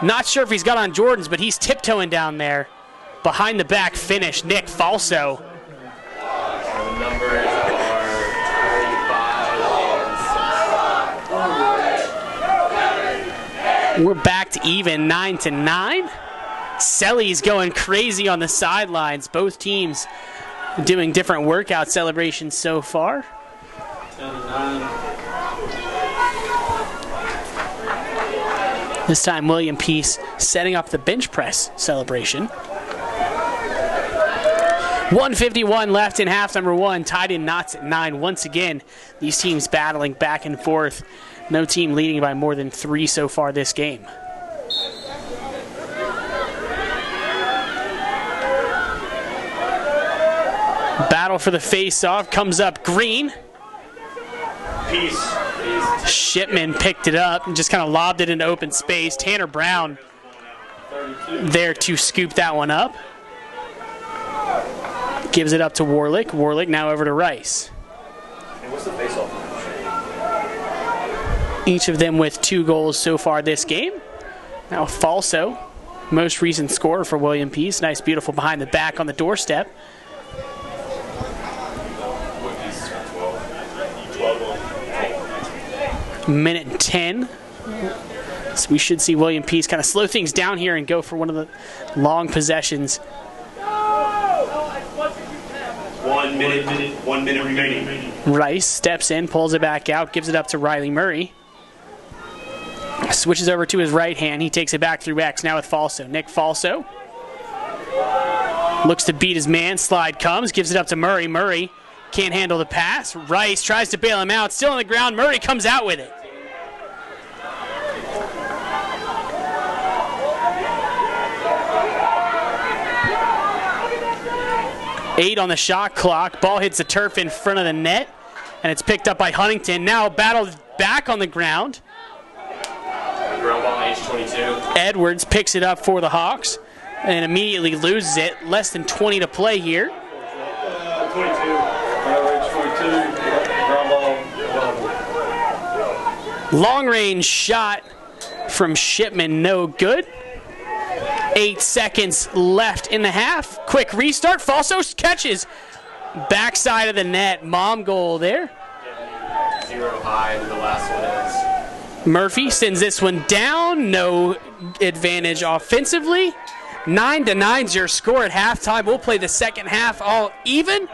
Not sure if he's got on Jordans, but he's tiptoeing down there. Behind the back finish, Nick Falso. The numbers are 35 and 6. We're back to even 9-9. Selly's going crazy on the sidelines. Both teams doing different workout celebrations so far. 10-9. This time William Peace setting up the bench press celebration. 1:51 left in half number one, tied in knots at 9. Once again, these teams battling back and forth. No team leading by more than 3 so far this game. Battle for the face-off comes up Green. Peace. Shipman picked it up and just kind of lobbed it into open space. Tanner Brown there to scoop that one up. Gives it up to Warlick. Warlick now over to Rice. What's the face-off? Each of them with 2 goals so far this game. Now Falso, most recent scorer for William Peace. Nice, beautiful behind the back on the doorstep. Minute 10. So we should see William Peace kind of slow things down here and go for one of the long possessions. 1 minute remaining. Rice steps in, pulls it back out, gives it up to Riley Murray. Switches over to his right hand. He takes it back through X now with Falso. Nick Falso looks to beat his man. Slide comes, gives it up to Murray. Murray can't handle the pass. Rice tries to bail him out. Still on the ground. Murray comes out with it. Eight on the shot clock. Ball hits the turf in front of the net, and it's picked up by Huntingdon. Now battled back on the ground. Ground ball, age 22. Edwards picks it up for the Hawks and immediately loses it. Less than 20 to play here. 22. Ground ball. Long range shot from Shipman, no good. 8 seconds left in the half. Quick restart. Falso catches. Backside of the net. Mom goal there. 0 high, and the last one is. Murphy sends this one down. No advantage offensively. 9-9's your score at halftime. We'll play the second half all even.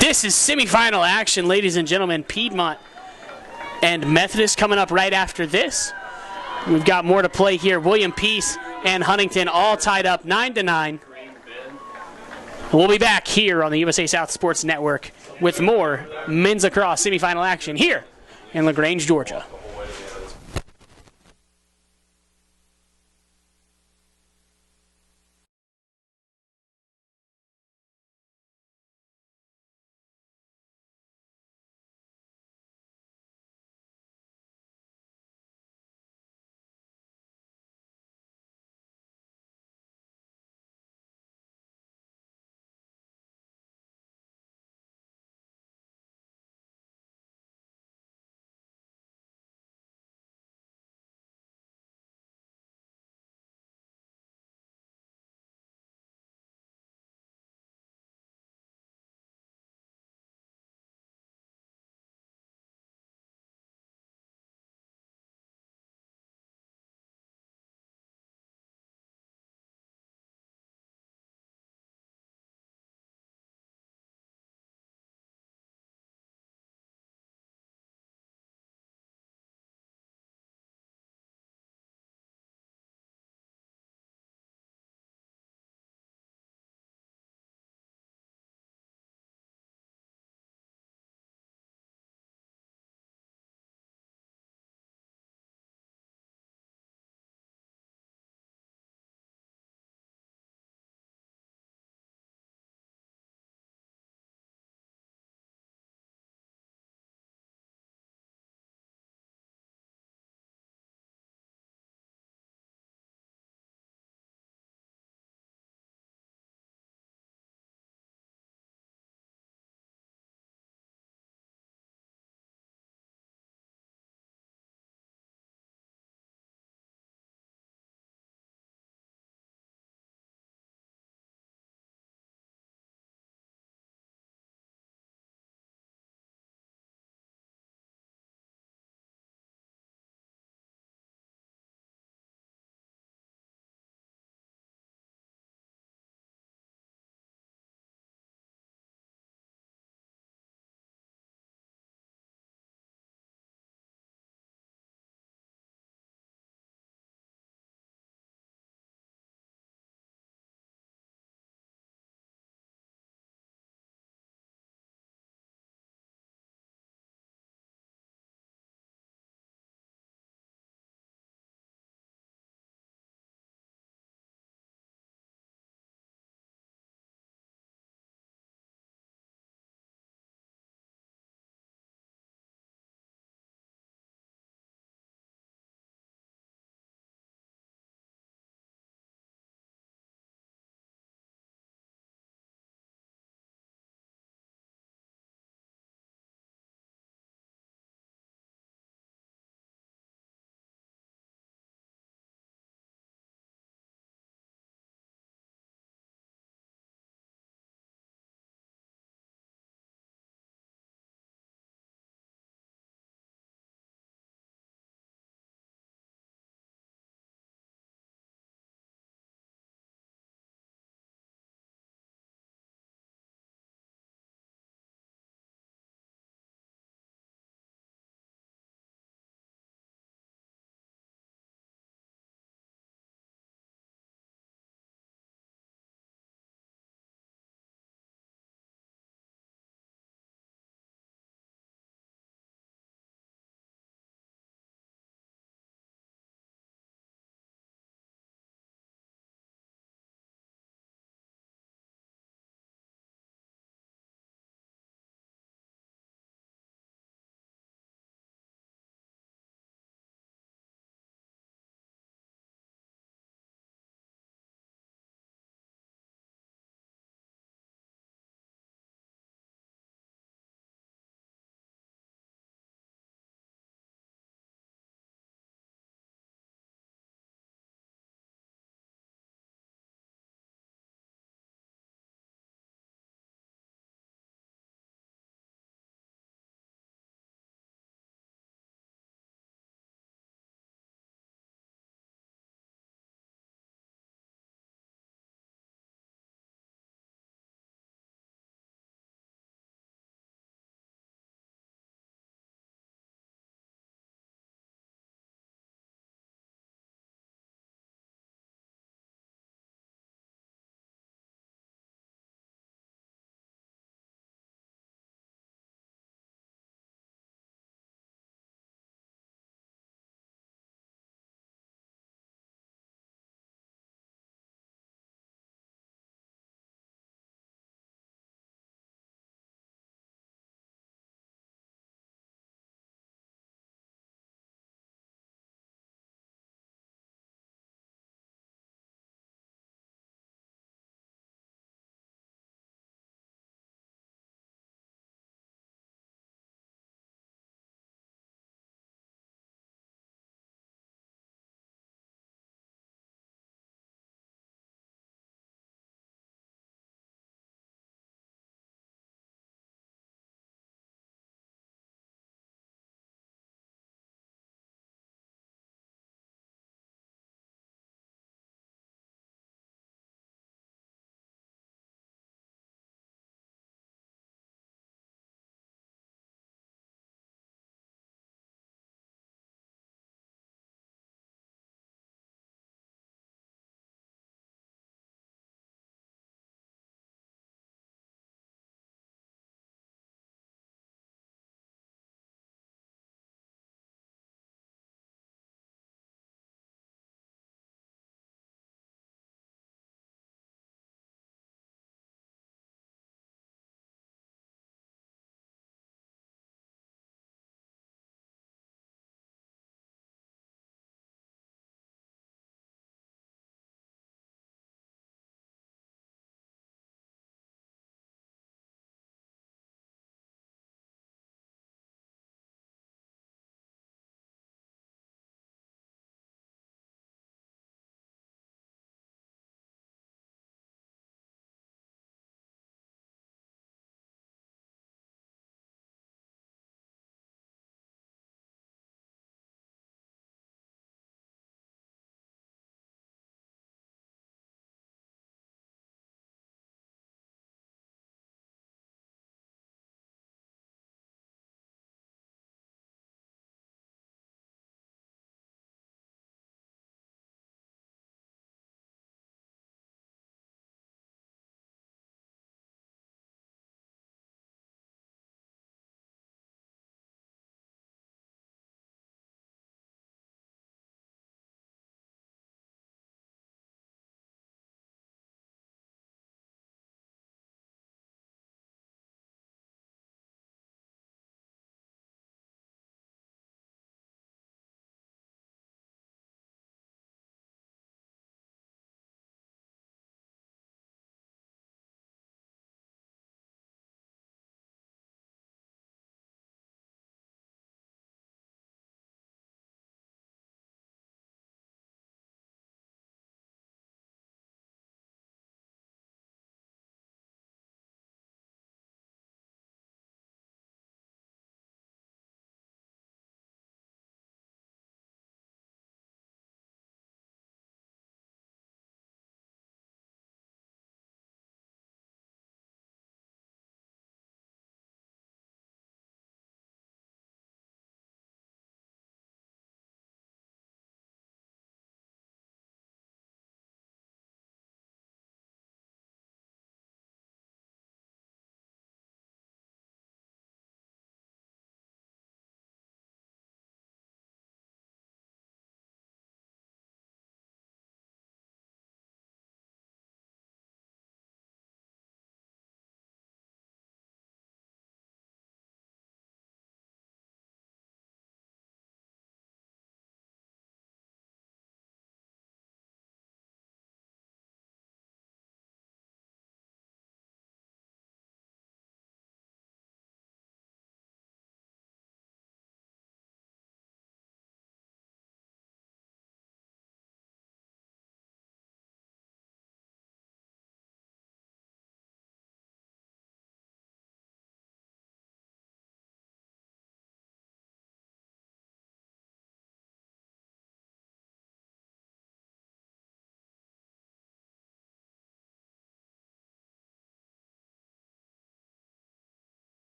This is semifinal action, ladies and gentlemen. Piedmont and Methodist coming up right after this. We've got more to play here. William Peace and Huntingdon all tied up 9-9. We'll be back here on the USA South Sports Network with more men's lacrosse semifinal action here in LaGrange, Georgia.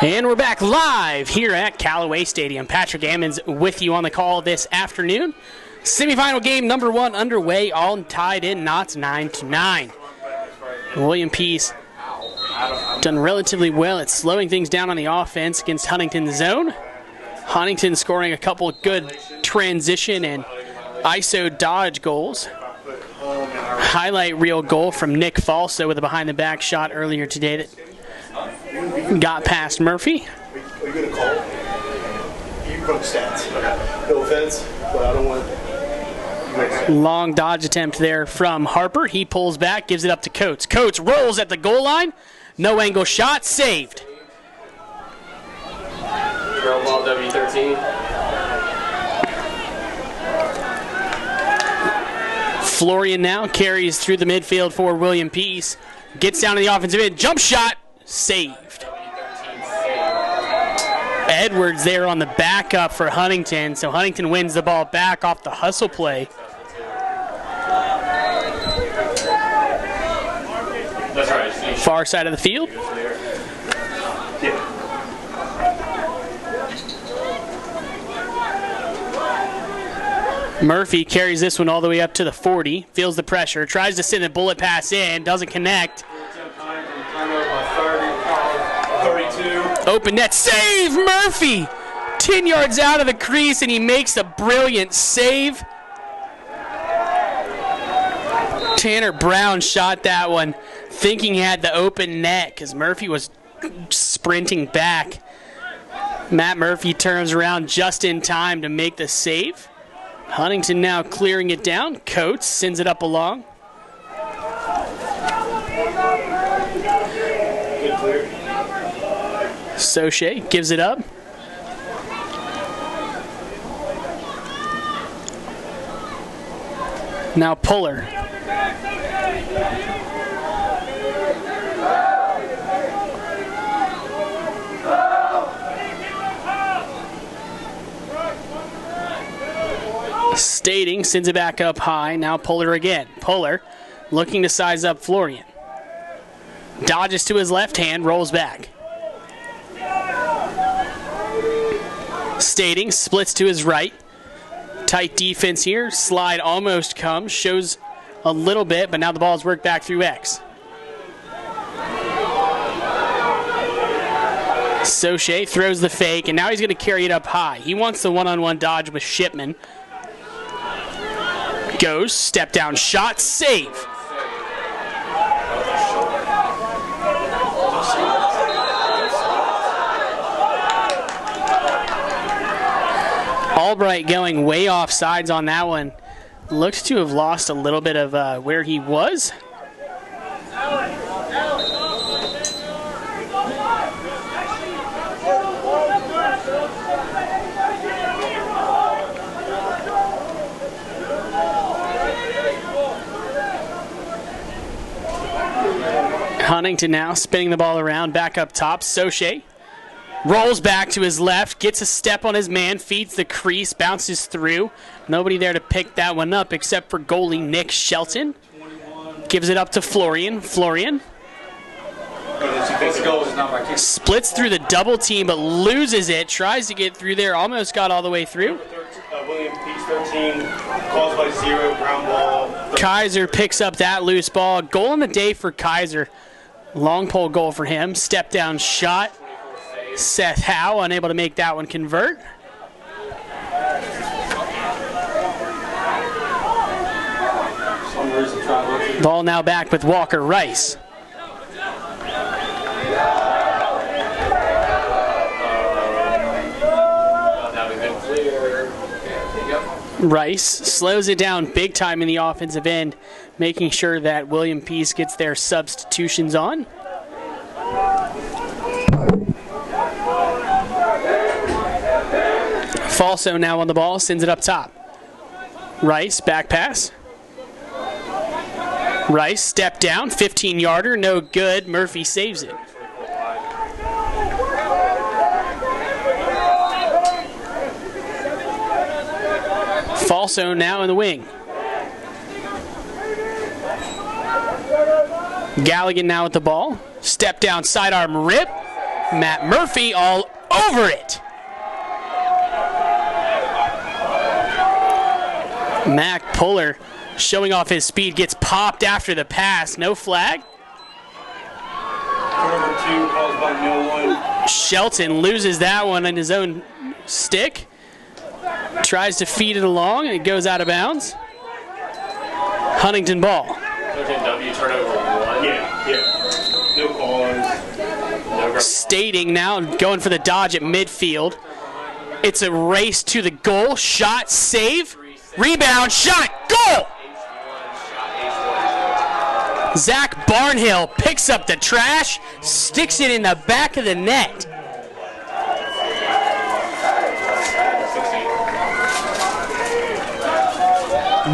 And we're back live here at Callaway Stadium. Patrick Ammons with you on the call this afternoon. Semifinal game number 1 underway, all tied in knots 9-9. William Pease done relatively well at slowing things down on the offense against Huntingdon's zone. Huntington scoring a couple of good transition and ISO dodge goals. Highlight reel goal from Nick Falso with a behind-the-back shot earlier today that got past Murphy. Are you going to call? You run stats. No offense, but I don't want... Long dodge attempt there from Harper. He pulls back, gives it up to Coates. Coates rolls at the goal line. No angle shot, saved. Trail ball W13. Florian now carries through the midfield for William Pease. Gets down to the offensive end. Jump shot, saved. Edwards there on the backup for Huntington. So Huntington wins the ball back off the hustle play. That's right. Far side of the field. Murphy carries this one all the way up to the 40. Feels the pressure. Tries to send a bullet pass in. Doesn't connect. 32. Open net. Save! Murphy! 10 yards out of the crease, and he makes a brilliant save. Tanner Brown shot that one, thinking he had the open net because Murphy was sprinting back. Matt Murphy turns around just in time to make the save. Huntington now clearing it down. Coates sends it up along. Good clear. Soche gives it up. Now Puller. Stating sends it back up high. Now Puller again. Puller looking to size up Florian. Dodges to his left hand, rolls back. Stating splits to his right. Tight defense here. Slide almost comes. Shows a little bit, but now the ball's worked back through X. Soche throws the fake, and now he's going to carry it up high. He wants the one-on-one dodge with Shipman. Goes, step down shot, save. Albright going way off sides on that one. Looks to have lost a little bit of where he was. Huntington now spinning the ball around, back up top. Soche rolls back to his left, gets a step on his man, feeds the crease, bounces through. Nobody there to pick that one up except for goalie Nick Shelton. Gives it up to Florian. Florian splits through the double team but loses it. Tries to get through there, almost got all the way through. William Pease 13, calls by 0, ground ball. Kaiser picks up that loose ball. Goal in the day for Kaiser. Long pole goal for him. Step down shot. Seth Howe unable to make that one convert. Ball now back with Walker Rice. Rice slows it down big time in the offensive end, making sure that William Pease gets their substitutions on. Falso now on the ball, sends it up top. Rice, back pass. Rice, step down, 15-yarder, no good. Murphy saves it. Falso now in the wing. Galligan now with the ball. Step down, sidearm rip. Matt Murphy all over it. Mac Puller showing off his speed, gets popped after the pass. No flag. Turnover 2 caused by Millwood. Shelton loses that one on his own stick. Tries to feed it along, and it goes out of bounds. Huntingdon ball. W turnover 1. Yeah. No cause. Stating now, going for the dodge at midfield. It's a race to the goal. Shot, save, rebound, shot, goal! Zach Barnhill picks up the trash, sticks it in the back of the net.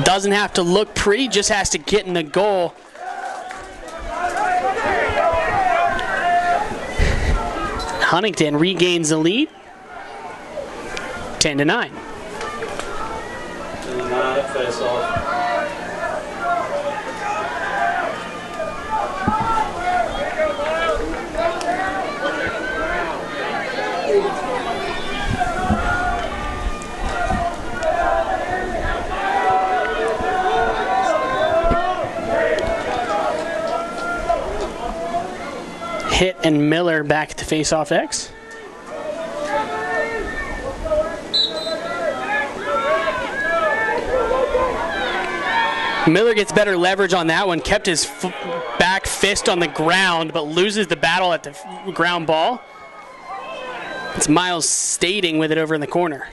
Doesn't have to look pretty, just has to get in the goal. Huntingdon regains the lead, 10-9. Face off. Hit and Miller back at the face-off X. Miller gets better leverage on that one, kept his back fist on the ground, but loses the battle at the ground ball. It's Miles Stating with it over in the corner.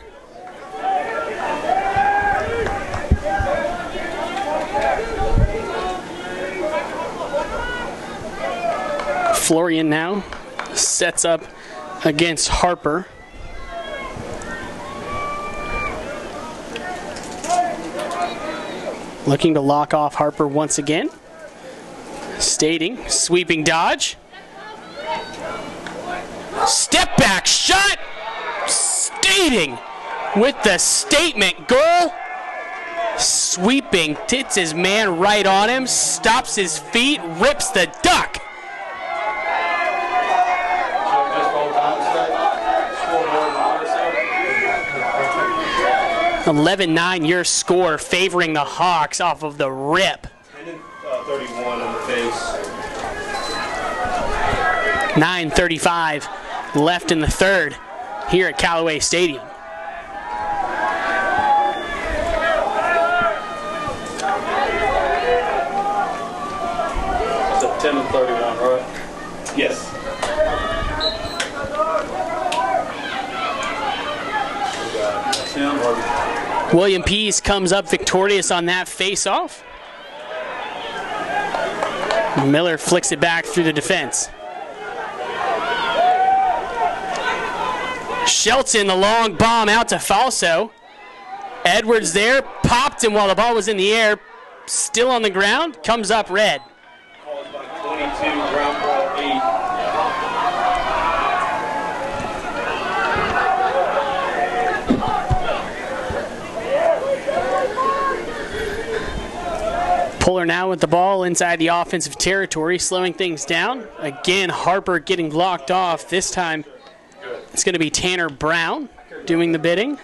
Florian now sets up against Harper. Looking to lock off Harper once again. Stating, sweeping dodge. Step back shot. Stating with the statement goal. Sweeping, tits his man right on him, stops his feet, rips the duck. 11-9 your score, favoring the Hawks off of the rip. 31 on the face. 9:35 left in the third here at Callaway Stadium. It's 10-31, right? Yes. William Pease comes up victorious on that face-off. Miller flicks it back through the defense. Shelton, the long bomb out to Falso. Edwards there, popped him while the ball was in the air. Still on the ground, comes up red. Called by 22, ground ball 8. Puller now with the ball inside the offensive territory, slowing things down. Again, Harper getting blocked off. This time, it's going to be Tanner Brown doing the bidding.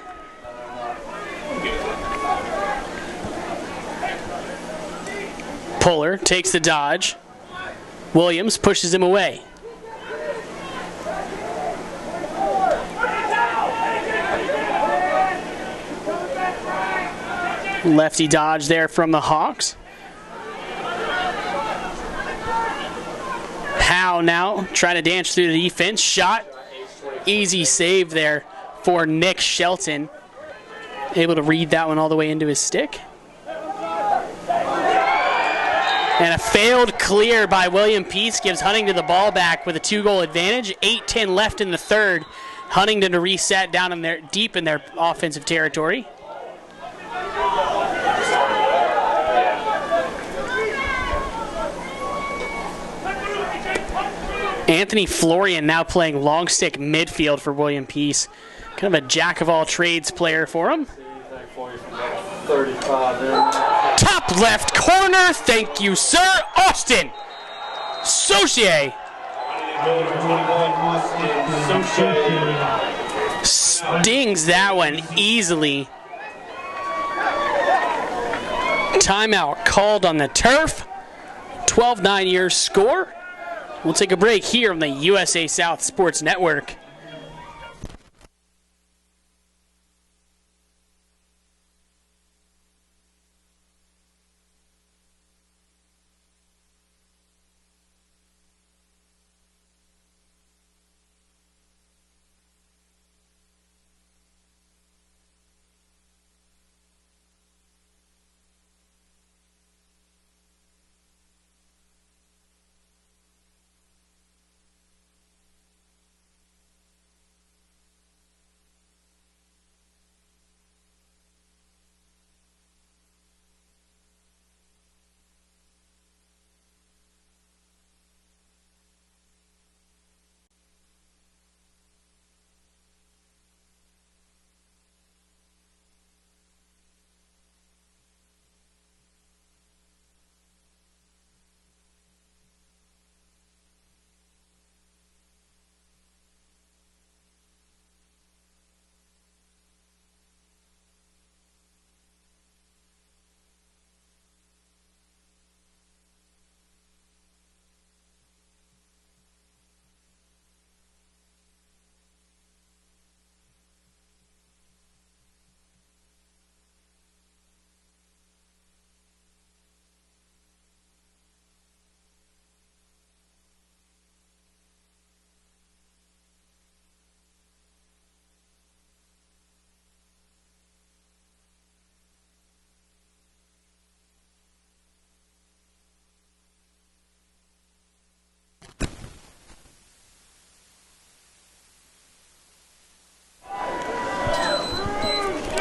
Puller takes the dodge. Williams pushes him away. Lefty dodge there from the Hawks. Howe now trying to dance through the defense. Shot. Easy save there for Nick Shelton. Able to read that one all the way into his stick. And a failed clear by William Pease gives Huntingdon the ball back with a 2-goal advantage. 8:10 left in the third. Huntingdon to reset down in their deep in their offensive territory. Anthony Florian now playing long stick midfield for William Pease. Kind of a jack-of-all-trades player for him. 35 there. Top left corner, thank you, sir. Austin Saucier. Building 21 is some shit. Stings that one easily. Timeout called on the turf. 12-9 your score. We'll take a break here on the USA South Sports Network.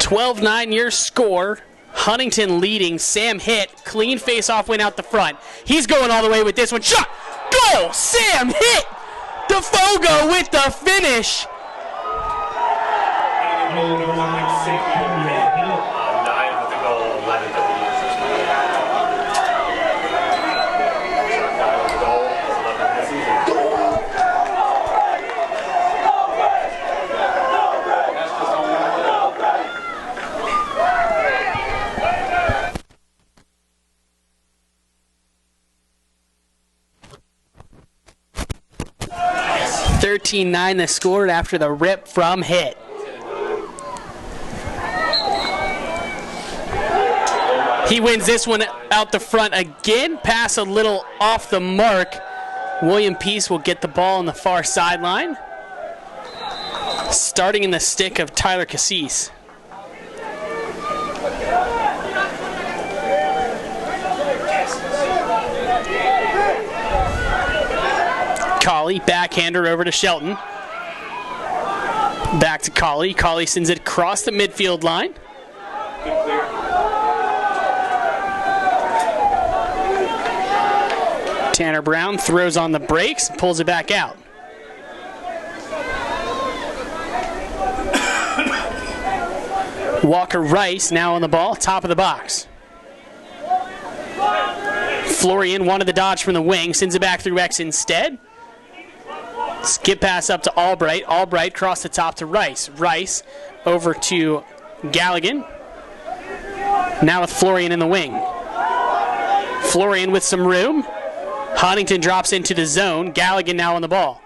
(12-9 your score. Huntingdon leading. Sam hit. Clean face-off win out the front. He's going all the way with this one. Shot! Goal! Sam hit! DeFogo with the finish. 9 with the goal, 11 WS. 9 with the goal, 11 this season. 13-9 the score after the rip from hit. He wins this one out the front again. Pass a little off the mark. William Peace will get the ball on the far sideline. Starting in the stick of Tyler Cassis. Colley, backhander over to Shelton. Back to Colley. Colley sends it across the midfield line. Tanner Brown throws on the brakes and pulls it back out. Walker Rice now on the ball, top of the box. Florian wanted the dodge from the wing, sends it back through X instead. Skip pass up to Albright. Albright cross the top to Rice. Rice over to Galligan. Now with Florian in the wing. Florian with some room. Huntingdon drops into the zone. Galligan now on the ball.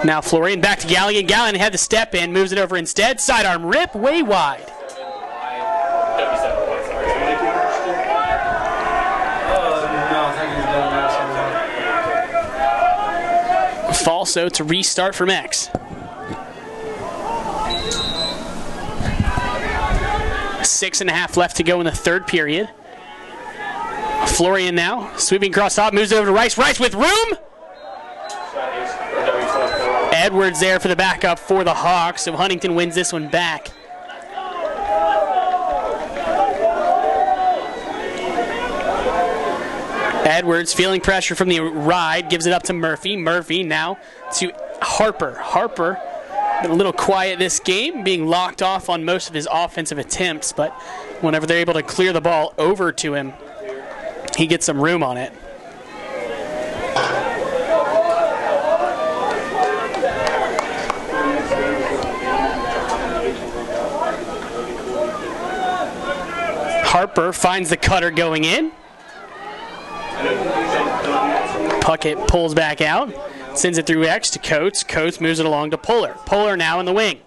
Now Florian back to Galligan. Galligan had the step in, moves it over instead. Sidearm rip, way wide. Falso to restart from X. 6.5 left to go in the third period. Florian now, sweeping across top, moves over to Rice. Rice with room! Edwards there for the backup for the Hawks, so Huntingdon wins this one back. Edwards feeling pressure from the ride, gives it up to Murphy. Murphy now to Harper. Harper, been a little quiet this game, being locked off on most of his offensive attempts, but whenever they're able to clear the ball over to him, he gets some room on it. Harper finds the cutter going in. Puckett pulls back out, sends it through X to Coates. Coates moves it along to Puller. Puller now in the wing.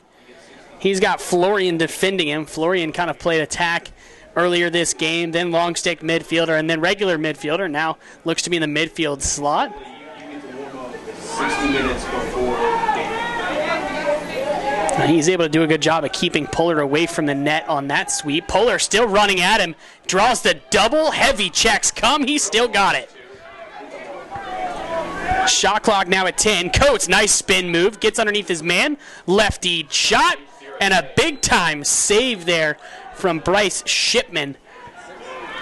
He's got Florian defending him. Florian kind of played attack earlier this game, then long stick midfielder, and then regular midfielder. Now looks to be in the midfield slot. 60 minutes before. He's able to do a good job of keeping Puller away from the net on that sweep. Puller still running at him. Draws the double. Heavy checks come. He still got it. Shot clock now at 10. Coates, nice spin move. Gets underneath his man. Lefty shot. And a big-time save there from Bryce Shipman.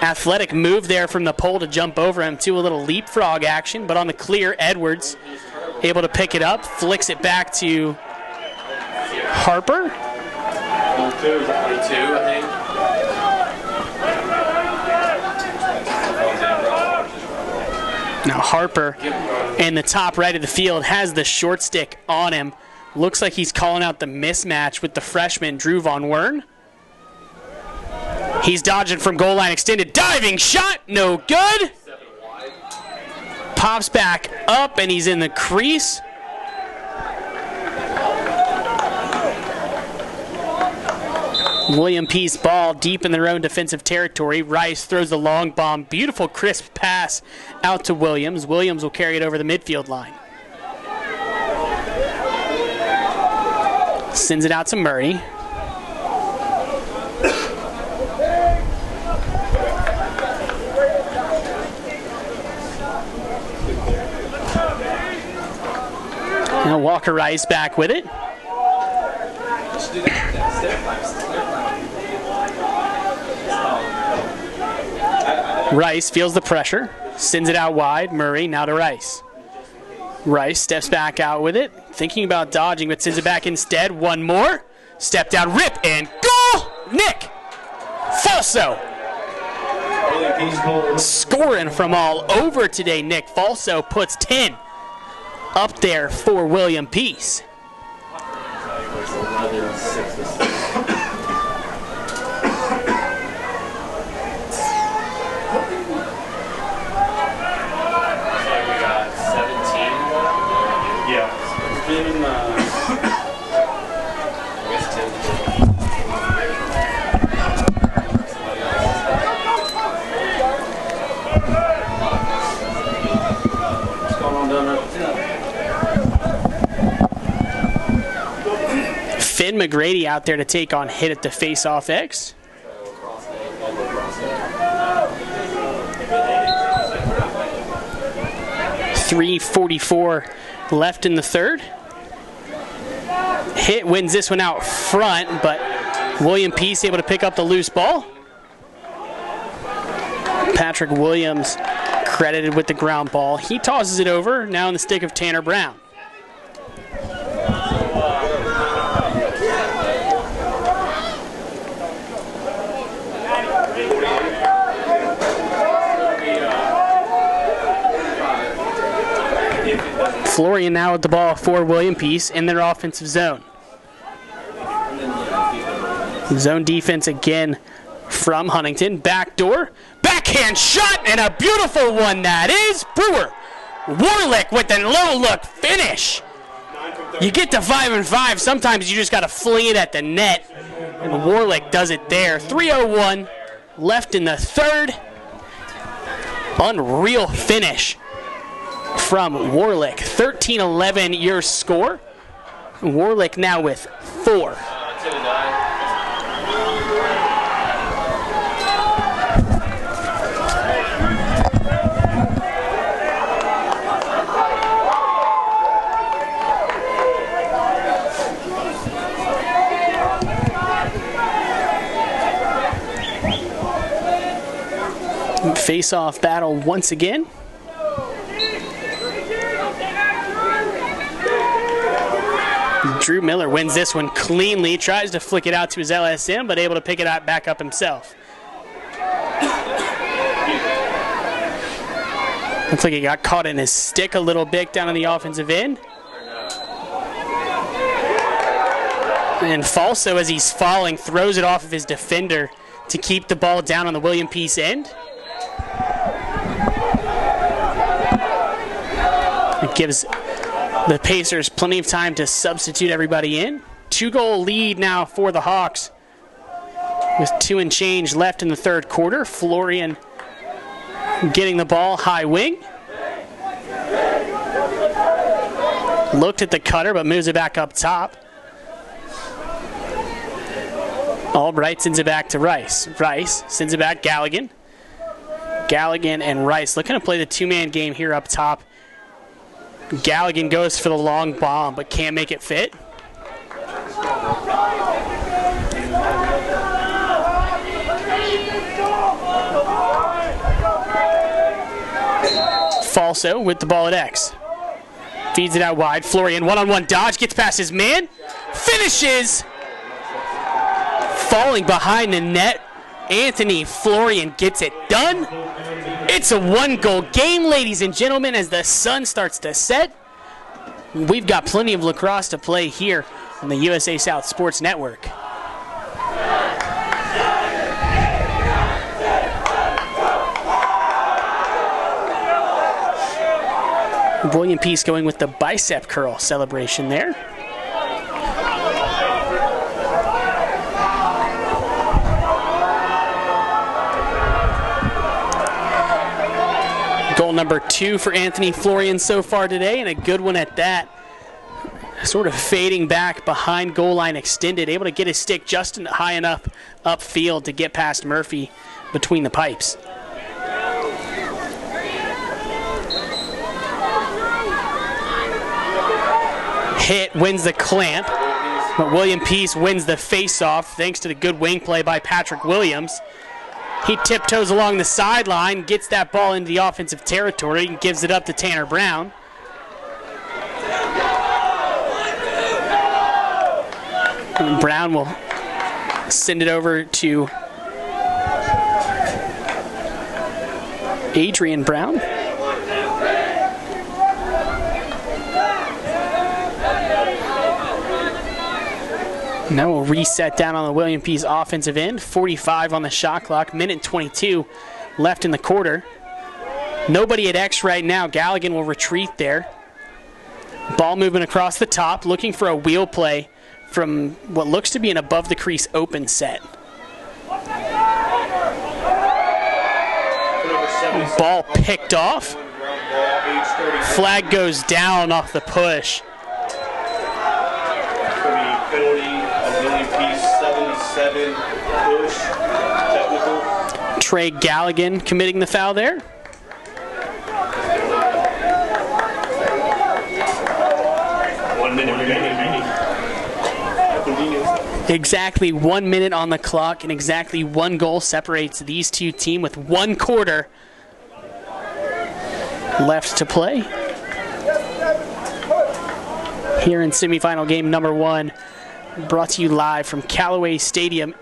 Athletic move there from the pole to jump over him to a little leapfrog action. But on the clear, Edwards able to pick it up. Flicks it back to Harper. 22, I think. Now Harper in the top right of the field has the short stick on him. Looks like he's calling out the mismatch with the freshman Drew Von Wern. He's dodging from goal line extended. Diving shot, no good. Pops back up and he's in the crease. William Peace ball deep in their own defensive territory. Rice throws the long bomb. Beautiful crisp pass out to Williams. Williams will carry it over the midfield line. Sends it out to Murray. Now Walker Rice back with it. Rice feels the pressure, sends it out wide. Murray now to Rice. Rice steps back out with it, thinking about dodging, but sends it back instead. One more. Step down, rip, and goal! Nick Falso. Scoring from all over today. Nick Falso puts 10 up there for William Peace. Finn McGrady out there to take on hit at the face-off X. .344 left in the third. Hit wins this one out front, but William Peace able to pick up the loose ball. Patrick Williams credited with the ground ball. He tosses it over, now in the stick of Tanner Brown. Florian now with the ball for William Peace in their offensive zone. Zone defense again from Huntingdon. Backdoor, backhand shot, and a beautiful one that is. Brewer. Warlick with a low look finish. You get to 5-5, sometimes you just got to fling it at the net, and Warlick does it there. 3:01 left in the third. Unreal finish from Warlick. 13-11 your score. Warlick now with 4. Face-off battle once again. Drew Miller wins this one cleanly, tries to flick it out to his LSM, but able to pick it out back up himself. Looks like he got caught in his stick a little bit down on the offensive end. And Falso, as he's falling, throws it off of his defender to keep the ball down on the William Peace end. It gives the Pacers plenty of time to substitute everybody in. 2-goal lead now for the Hawks with 2 and change left in the third quarter. Florian getting the ball high wing. Looked at the cutter, but moves it back up top. Albright sends it back to Rice. Rice sends it back, Galligan. Galligan and Rice looking to play the two-man game here up top. Galligan goes for the long bomb, but can't make it fit. Falso with the ball at X. Feeds it out wide. Florian, one-on-one dodge, gets past his man. Finishes! Falling behind the net. Anthony Florian gets it done. It's a 1-goal game, ladies and gentlemen, as the sun starts to set. We've got plenty of lacrosse to play here on the USA South Sports Network. William Peace going with the bicep curl celebration there. Goal number 2 for Anthony Florian so far today, and a good one at that. Sort of fading back behind goal line extended, able to get his stick just high enough upfield to get past Murphy between the pipes. Hit wins the clamp, but William Peace wins the face-off thanks to the good wing play by Patrick Williams. He tiptoes along the sideline, gets that ball into the offensive territory, and gives it up to Tanner Brown. And Brown will send it over to Adrian Brown. Now we'll reset down on the William Peace offensive end. 45 on the shot clock, minute 22 left in the quarter. Nobody at X right now. Galligan will retreat there. Ball moving across the top, looking for a wheel play from what looks to be an above the crease open set. Ball picked off. Flag goes down off the push. Push, technical. Trey Galligan committing the foul there. Exactly 1 minute on the clock, and exactly 1 goal separates these two teams with 1 quarter left to play. Here in semifinal game number 1. Brought to you live from Callaway Stadium,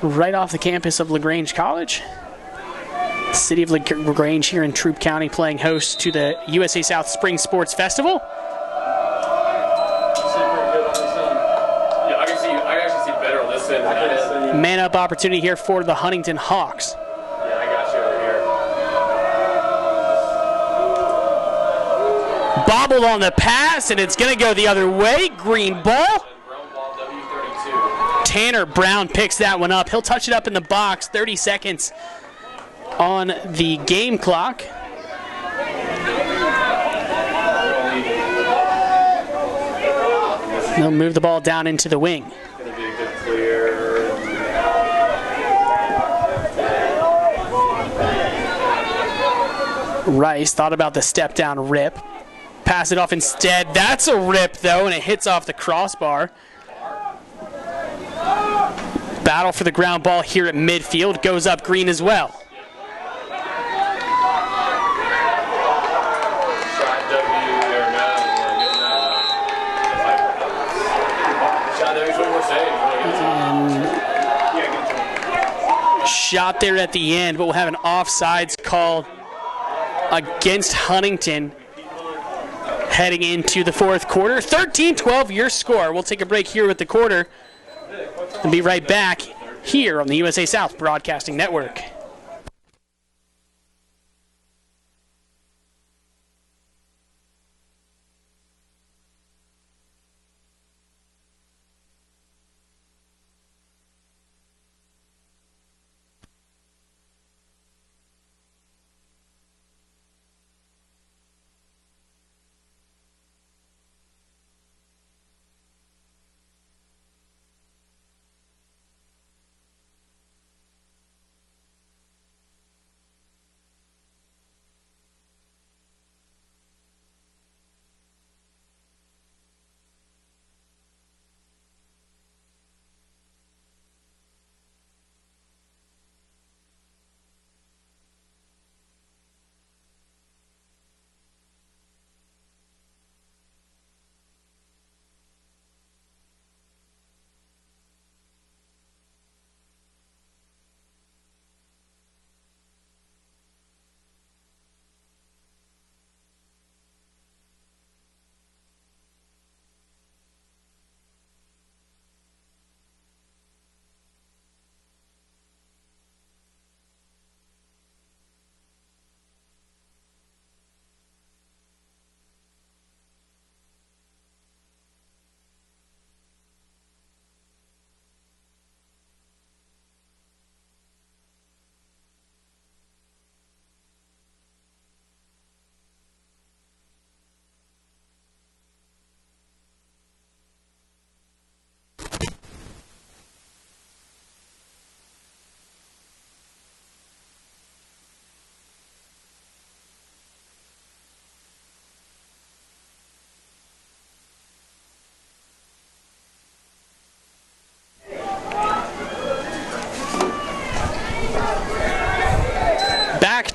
right off the campus of LaGrange College. The city of LaGrange here in Troup County playing host to the USA South Spring Sports Festival. Yeah, I can actually see better listen. Man-up opportunity here for the Huntingdon Hawks. Yeah, I got you over here. Bobbled on the pass, and it's going to go the other way. Green ball. Tanner Brown picks that one up. He'll touch it up in the box. 30 seconds on the game clock. They'll move the ball down into the wing. Going to be a good clear. Rice thought about the step down rip. Pass it off instead. That's a rip though, and it hits off the crossbar. Battle for the ground ball here at midfield. Goes up green as well. Shot there at the end, but we'll have an offsides called against Huntingdon heading into the fourth quarter. 13-12 your score. We'll take a break here with the quarter and be right back here on the USA South Broadcasting Network.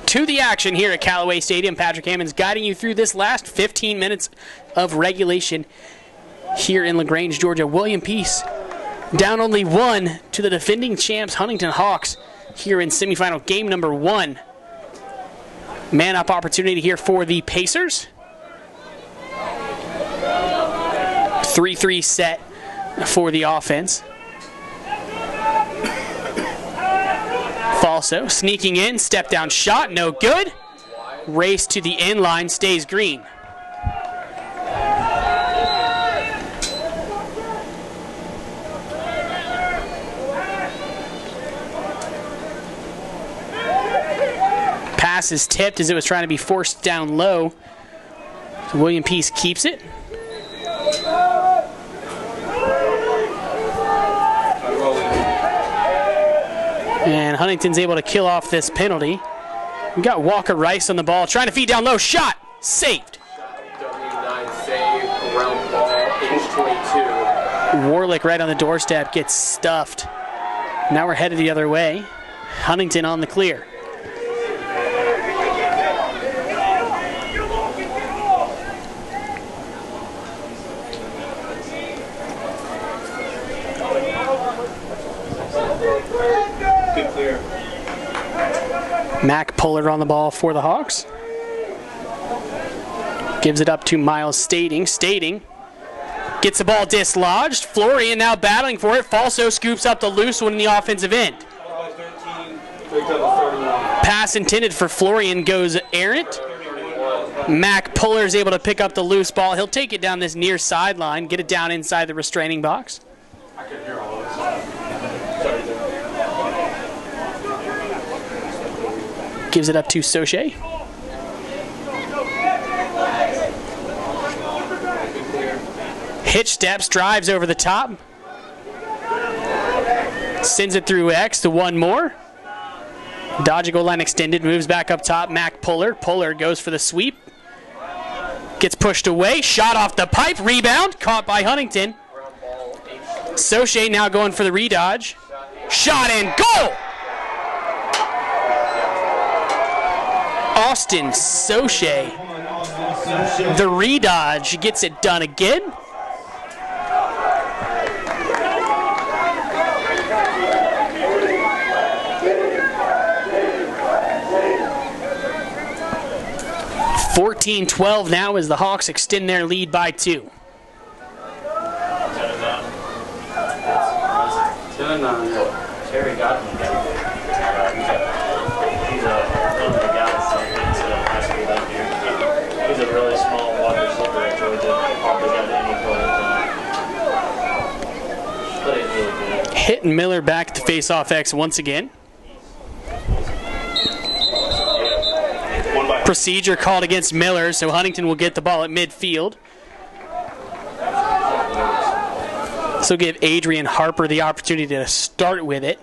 To the action here at Callaway Stadium. Patrick Hammonds guiding you through this last 15 minutes of regulation here in LaGrange, Georgia. William Peace down only 1 to the defending champs Huntingdon Hawks here in semifinal game number 1. Man-up opportunity here for the Pacers. 3-3 set for the offense. Falso, sneaking in, step down shot, no good. Race to the end line, stays green. Pass is tipped as it was trying to be forced down low. So William Peace keeps it. And Huntington's able to kill off this penalty. We got Walker Rice on the ball, trying to feed down low. Shot! Saved. Save, ground ball, age 22. Warlick right on the doorstep gets stuffed. Now we're headed the other way. Huntington on the clear. Mac Puller on the ball for the Hawks. Gives it up to Miles Stating. Stating gets the ball dislodged. Florian now battling for it. Falso scoops up the loose one in the offensive end. Pass intended for Florian goes errant. Mac Puller is able to pick up the loose ball. He'll take it down this near sideline, get it down inside the restraining box. Gives it up to Soche. Hitch steps, drives over the top. Sends it through X to one more. Dodge a goal line extended, moves back up top. Mac Puller. Puller goes for the sweep. Gets pushed away, shot off the pipe, rebound, caught by Huntington. Soche now going for the redodge. Shot and goal! Austin Soche, the redodge, gets it done again. (14-12) now as the Hawks extend their lead by 2. Getting Miller back at the face-off X once again. Procedure called against Miller, so Huntingdon will get the ball at midfield. This will give Adrian Harper the opportunity to start with it.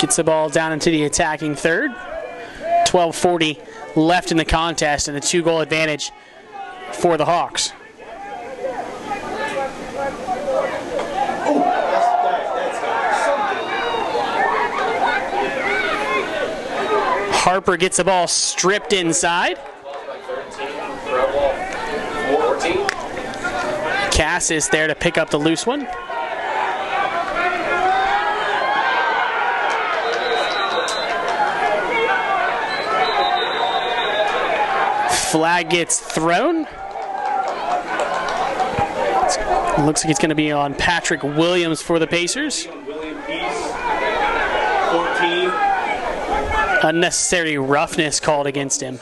Gets the ball down into the attacking third. 12:40 left in the contest and a 2-goal advantage for the Hawks. Harper gets the ball stripped inside. Cass is there to pick up the loose one. Flag gets thrown. Looks like it's going to be on Patrick Williams for the Pacers. 14. Unnecessary roughness called against him.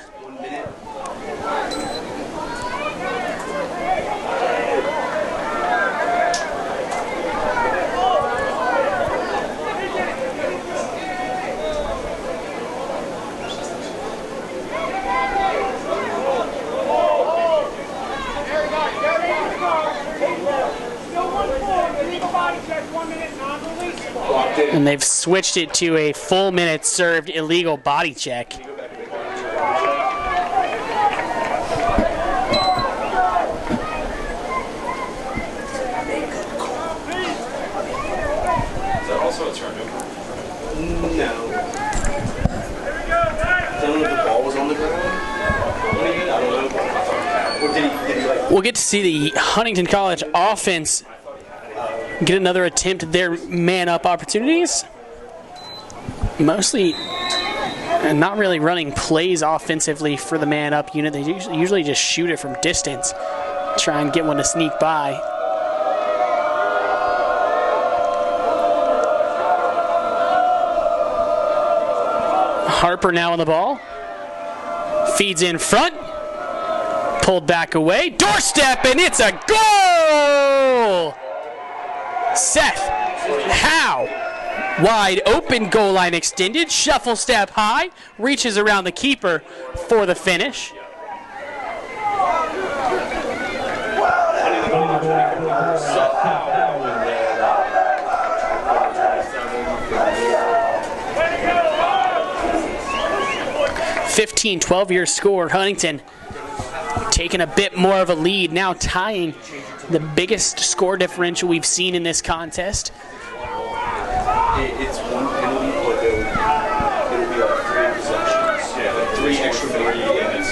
And they've switched it to a full minute served illegal body check. Is that also a turnover? No. I don't know if the ball was on the ground. I don't know. Or did he like... We'll get to see the Huntingdon College offense get another attempt at their man-up opportunities. Mostly not really running plays offensively for the man-up unit. They usually just shoot it from distance, try and get one to sneak by. Harper now on the ball. Feeds in front. Pulled back away. Doorstep, and it's a goal! Seth Howe. Wide open, goal line extended. Shuffle step high. Reaches around the keeper for the finish. $15, 12-year score. Huntingdon taking a bit more of a lead, now tying the biggest score differential we've seen in this contest. It's one penalty, but it'll be like 3 possessions. Yeah, like 3 extra minutes, and it's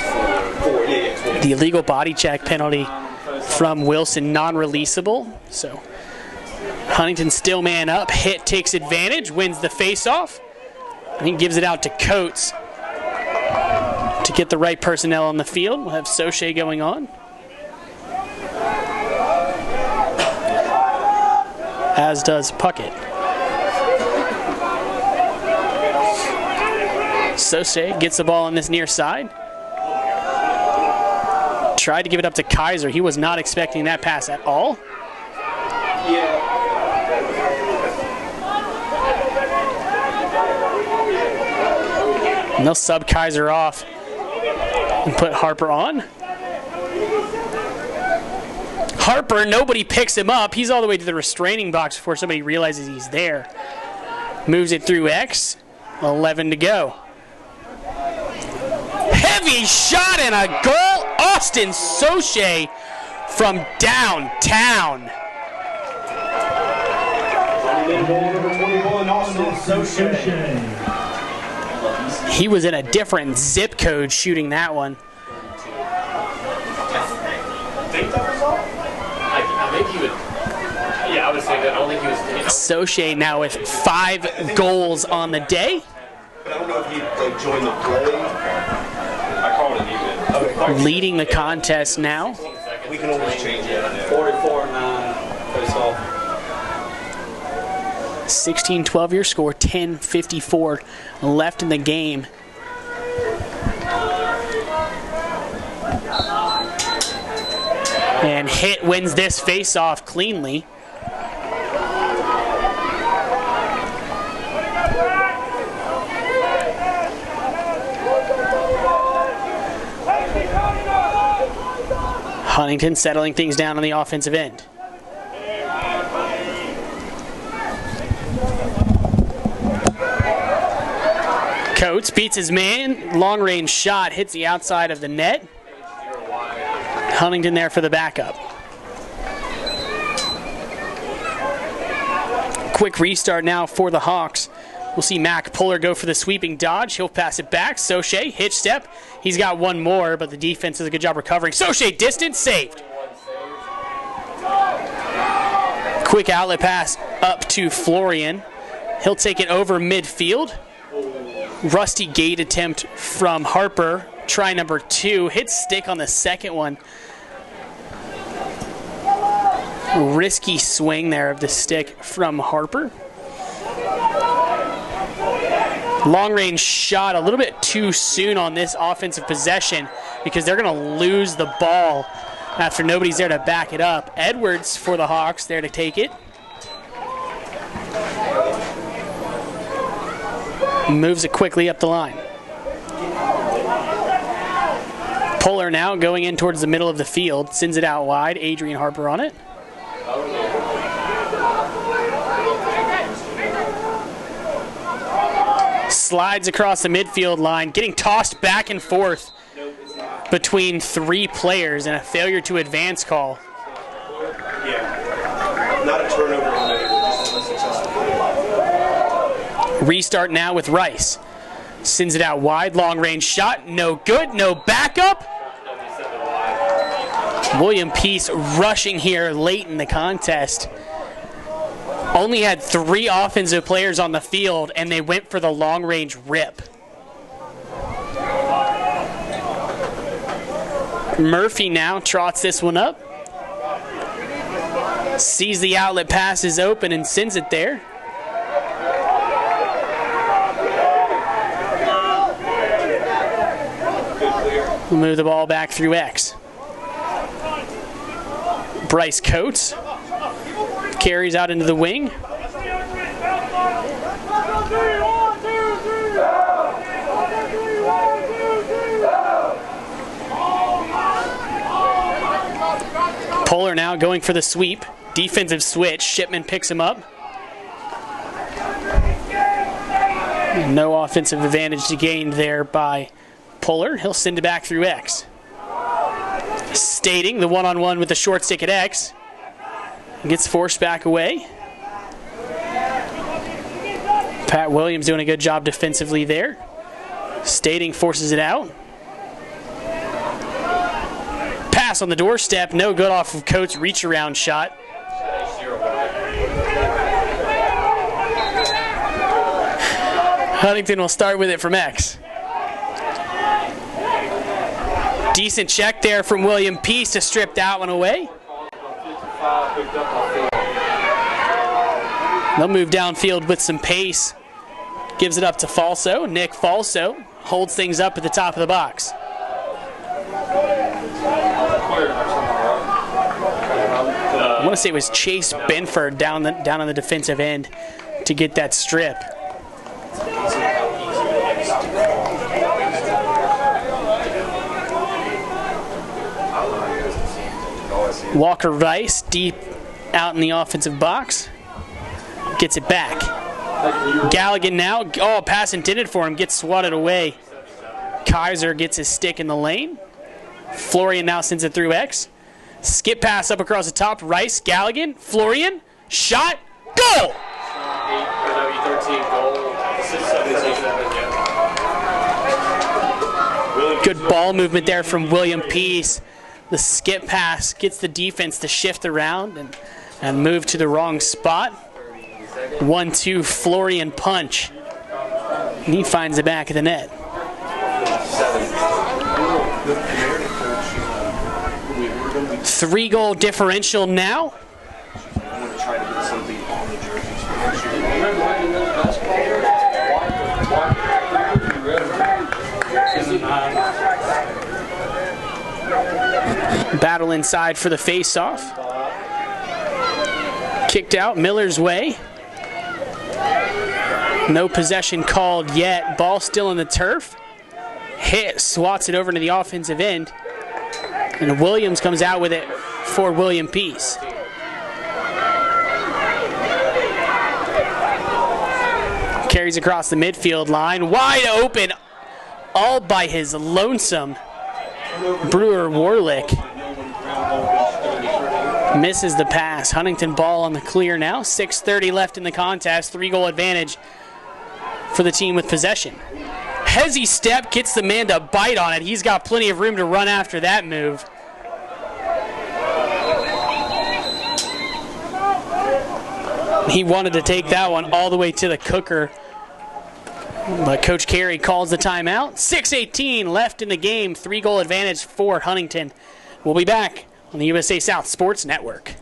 4. Yeah. The illegal body check penalty from Wilson, non-releasable. So Huntington still man up. Hit takes advantage, wins the face-off. I think gives it out to Coates to get the right personnel on the field. We'll have Soche going on. As does Puckett. Soche gets the ball on this near side. Tried to give it up to Kaiser. He was not expecting that pass at all. Yeah. And they'll sub Kaiser off and put Harper on. Harper, nobody picks him up. He's all the way to the restraining box before somebody realizes he's there. Moves it through X. 11 to go. Heavy shot and a goal. Austin Soche from downtown. Number 21, Austin Soche. He was in a different zip code shooting that one. I think he would. Yeah, I would say that. I don't think he was. Soche now with 5 goals on the day. But I don't know if he like joined the play. I called it even. Leading the contest now. We can always change it. 44-9 face off. 16, 12-year score, 10:54 left in the game. And Hit wins this face-off cleanly. Huntingdon settling things down on the offensive end. Coates beats his man. Long range shot hits the outside of the net. Huntingdon there for the backup. Quick restart now for the Hawks. We'll see Mac Puller go for the sweeping dodge. He'll pass it back. Soche, hitch step. He's got one more, but the defense does a good job recovering. Soche, distance, saved. Quick outlet pass up to Florian. He'll take it over midfield. Rusty gate attempt from Harper. Try number 2. Hits stick on the second one. Risky swing there of the stick from Harper. Long range shot a little bit too soon on this offensive possession because they're going to lose the ball after nobody's there to back it up. Edwards for the Hawks there to take it. Moves it quickly up the line. Puller now going in towards the middle of the field. Sends it out wide. Adrian Harper on it. Slides across the midfield line, getting tossed back and forth between 3 players and a failure to advance call. Yeah. Not a turnover on it, just unsuccessful. Restart now with Rice. Sends it out wide, long range shot, no good, no backup. William Peace rushing here late in the contest. Only had 3 offensive players on the field, and they went for the long-range rip. Murphy now trots this one up. Sees the outlet pass is open and sends it there. We'll move the ball back through X. Bryce Coates carries out into the wing. Puller now going for the sweep. Defensive switch. Shipman picks him up. No offensive advantage to gain there by Puller. He'll send it back through X. Stating the one-on-one with the short stick at X. Gets forced back away. Pat Williams doing a good job defensively there. Stating forces it out. Pass on the doorstep, no good off of Coates' reach-around shot. Huntingdon will start with it from X. Decent check there from William Peace to strip that one away. They'll move downfield with some pace. Gives it up to Falso. Nick Falso holds things up at the top of the box. I want to say it was Chase Benford down on the defensive end to get that strip. Walker Rice deep out in the offensive box. Gets it back. Galligan now. Oh, pass intended for him. Gets swatted away. Kaiser gets his stick in the lane. Florian now sends it through X. Skip pass up across the top. Rice, Galligan, Florian. Shot. Goal! Good ball movement there from William Peace. The skip pass gets the defense to shift around and move to the wrong spot. 1-2 Florian punch. And he finds the back of the net. Three-goal differential now. Battle battle inside for the face-off. Kicked out Miller's way. No possession called yet. Ball still in the turf. Hit, swats it over to the offensive end. And Williams comes out with it for William Peace. Carries across the midfield line. Wide open, all by his lonesome Brewer Warlick. Misses the pass. Huntingdon ball on the clear now. 6:30 left in the contest. 3-goal advantage for the team with possession. Hezzy step, gets the man to bite on it. He's got plenty of room to run after that move. He wanted to take that one all the way to the cooker, but Coach Carey calls the timeout. 6:18 left in the game. 3-goal advantage for Huntingdon. We'll be back on the USA South Sports Network.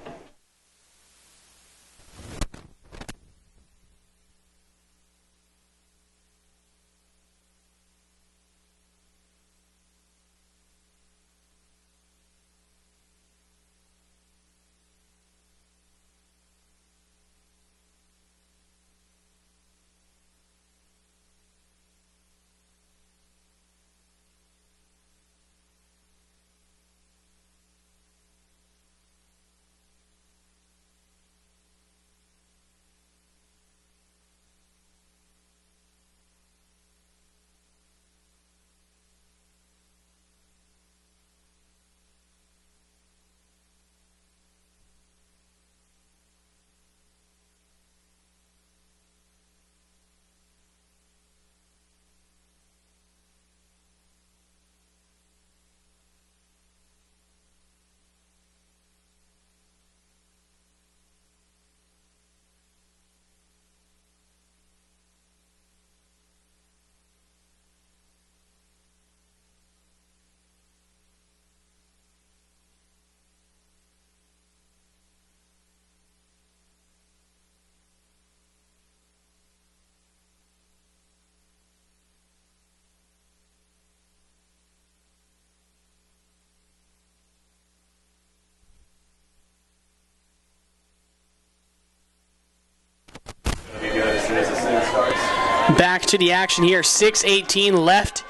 Back to the action here. 6:18 left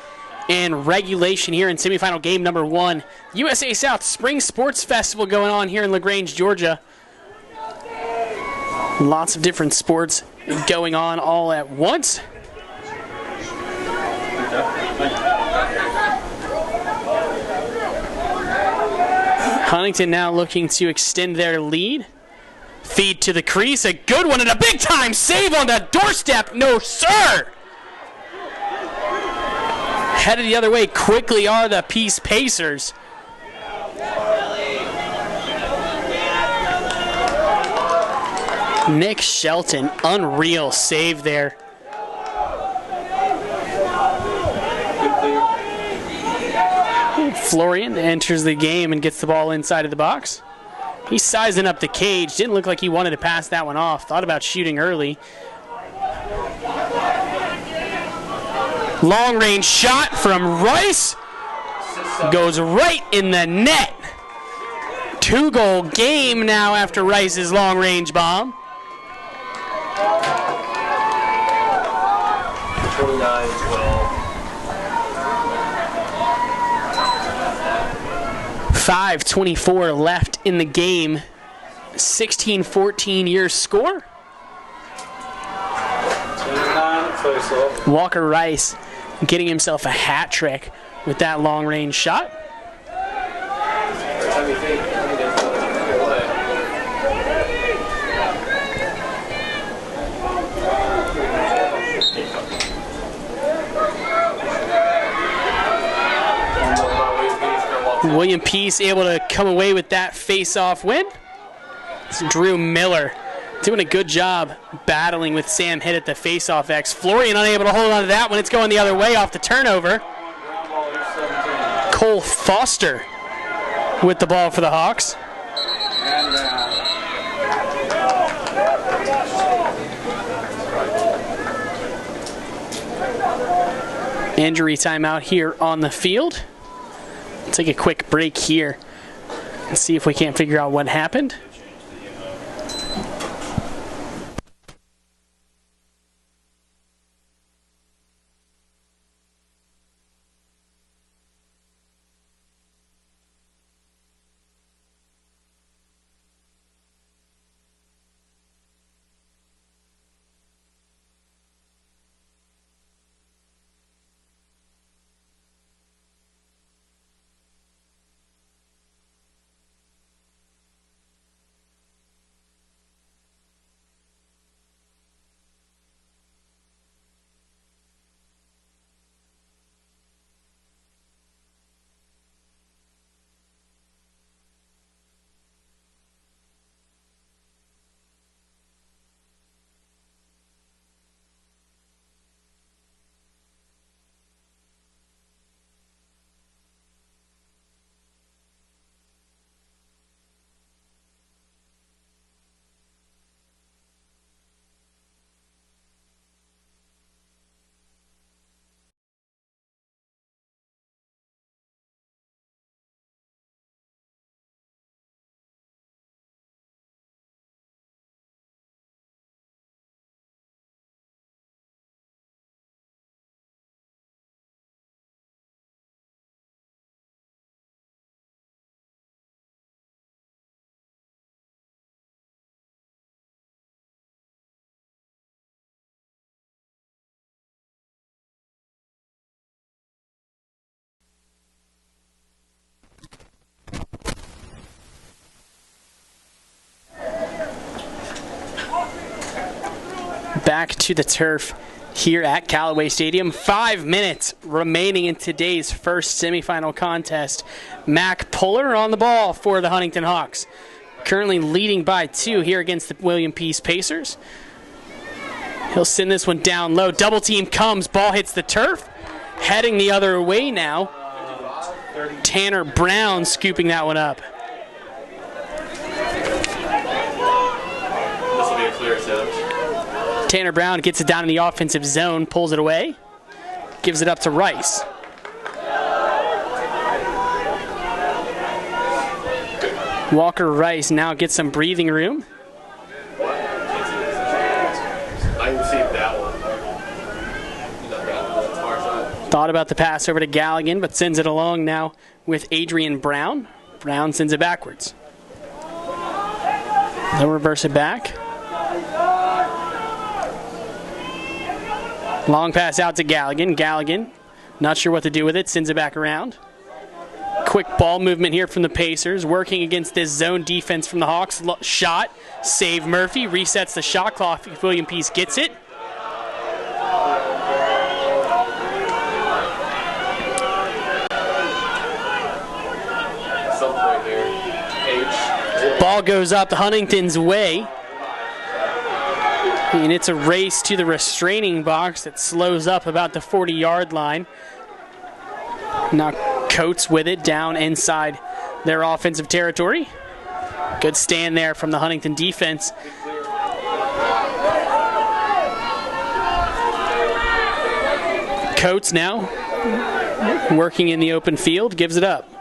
in regulation here in semifinal game number 1. USA South Spring Sports Festival going on here in LaGrange, Georgia. Lots of different sports going on all at once. Huntingdon now looking to extend their lead. Feed to the crease, a good one, and a big-time save on the doorstep. No, sir! Headed the other way quickly are the Peace Pacers. Nick Shelton, unreal save there. Florian enters the game and gets the ball inside of the box. He's sizing up the cage. Didn't look like he wanted to pass that one off. Thought about shooting early. Long range shot from Rice. Goes right in the net. 2-goal game now after Rice's long range bomb. 29-12. 5:24 left in the game. 16-14 your score. Walker Rice getting himself a hat trick with that long range shot. William Peace able to come away with that face-off win. It's Drew Miller doing a good job battling with Sam Hitt at the face-off X. Florian unable to hold on to that one. It's going the other way off the turnover. Cole Foster with the ball for the Hawks. Injury timeout here on the field. Take a quick break here. Let's see if we can't figure out what happened. Back to the turf here at Callaway Stadium. 5 minutes remaining in today's first semifinal contest. Mac Puller on the ball for the Huntingdon Hawks. Currently leading by 2 here against the William Peace Pacers. He'll send this one down low. Double team comes. Ball hits the turf. Heading the other way now. Tanner Brown scooping that one up. This will be a clear set. Tanner Brown gets it down in the offensive zone, pulls it away, gives it up to Rice. Walker Rice now gets some breathing room. I can see that one. Thought about the pass over to Galligan, but sends it along now with Adrian Brown. Brown sends it backwards. They'll reverse it back. Long pass out to Galligan. Galligan, not sure what to do with it, sends it back around. Quick ball movement here from the Pacers, working against this zone defense from the Hawks. Shot, save Murphy, resets the shot clock if William Peace gets it. Ball goes up Huntington's way. And it's a race to the restraining box that slows up about the 40-yard line. Now Coates with it down inside their offensive territory. Good stand there from the Huntingdon defense. Coates now working in the open field, gives it up.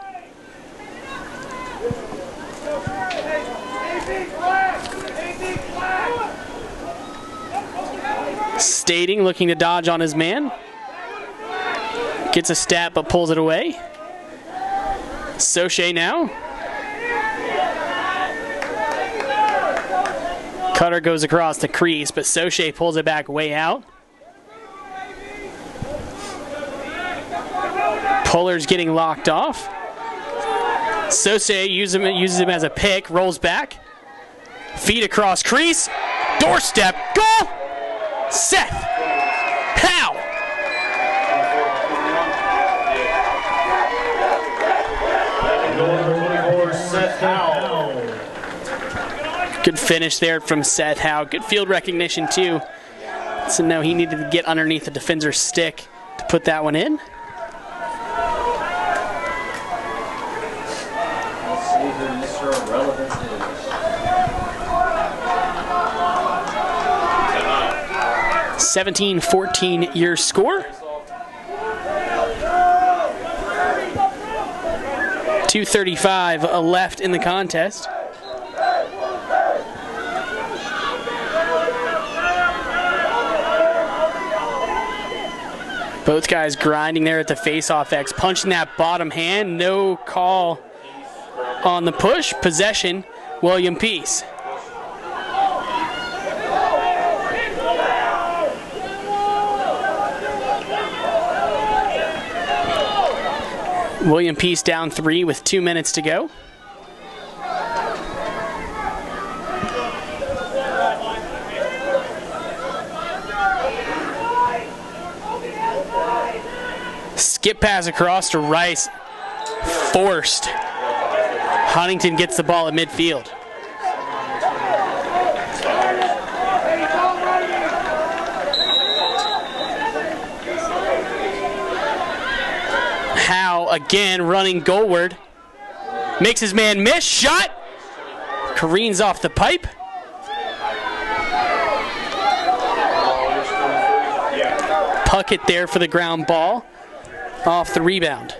Stating, looking to dodge on his man. Gets a stat but pulls it away. Soche now. Cutter goes across the crease, but Soche pulls it back way out. Puller's getting locked off. Soche uses him as a pick, rolls back. Feet across crease. Doorstep. Goal! Seth Howe. Good finish there from Seth Howe. Good field recognition too. So now he needed to get underneath the defender's stick to put that one in. Let's see who Mr. Relevant is. 17-14 your score. 2:35 left in the contest. Both guys grinding there at the face-off X, punching that bottom hand. No call on the push. Possession, William Peace. William Peace down 3 with 2 minutes to go. Skip pass across to Rice. Forced. Huntingdon gets the ball at midfield. Howe again running goalward. Makes his man miss. Shot. Careens off the pipe. Puckett there for the ground ball. Off the rebound.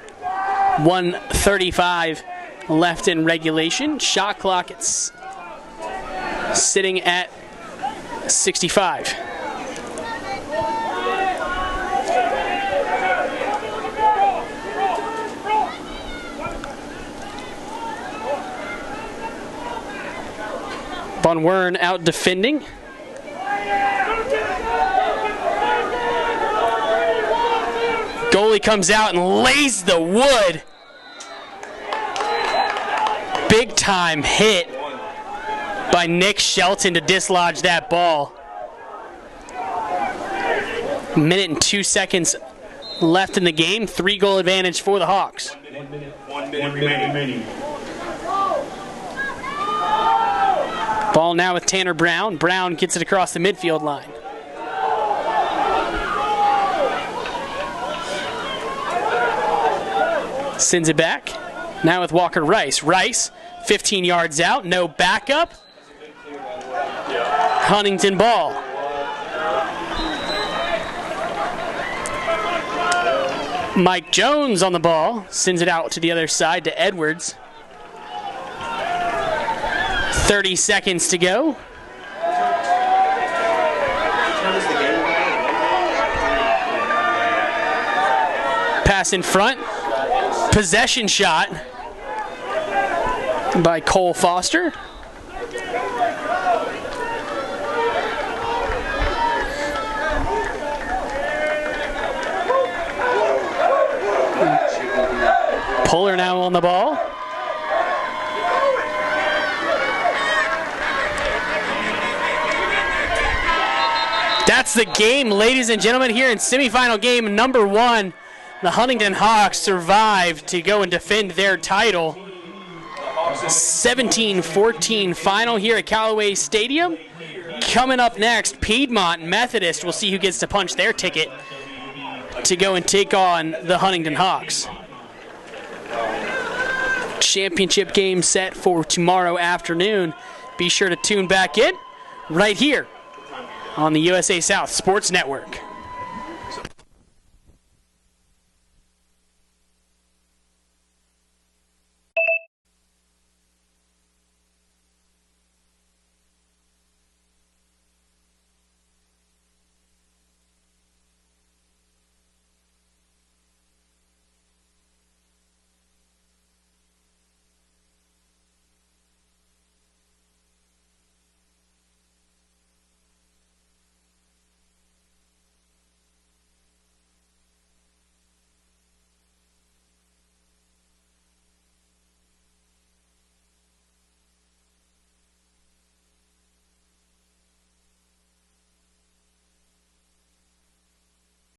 1:35 left in regulation. Shot clock it's sitting at 65. Von Wern out defending. Goalie comes out and lays the wood. Big time hit by Nick Shelton to dislodge that ball. 1 minute and 2 seconds left in the game. 3-goal advantage for the Hawks. 1 minute remaining. Ball now with Tanner Brown. Brown gets it across the midfield line. Sends it back. Now with Walker Rice. Rice, 15 yards out, no backup. Huntingdon ball. Mike Jones on the ball. Sends it out to the other side to Edwards. 30 seconds to go. Pass in front. Possession shot by Cole Foster. Puller now on the ball. That's the game, ladies and gentlemen, here in semifinal game number 1. The Huntingdon Hawks survived to go and defend their title. 17-14 final here at Callaway Stadium. Coming up next, Piedmont Methodist. We'll see who gets to punch their ticket to go and take on the Huntingdon Hawks. Championship game set for tomorrow afternoon. Be sure to tune back in right here on the USA South Sports Network.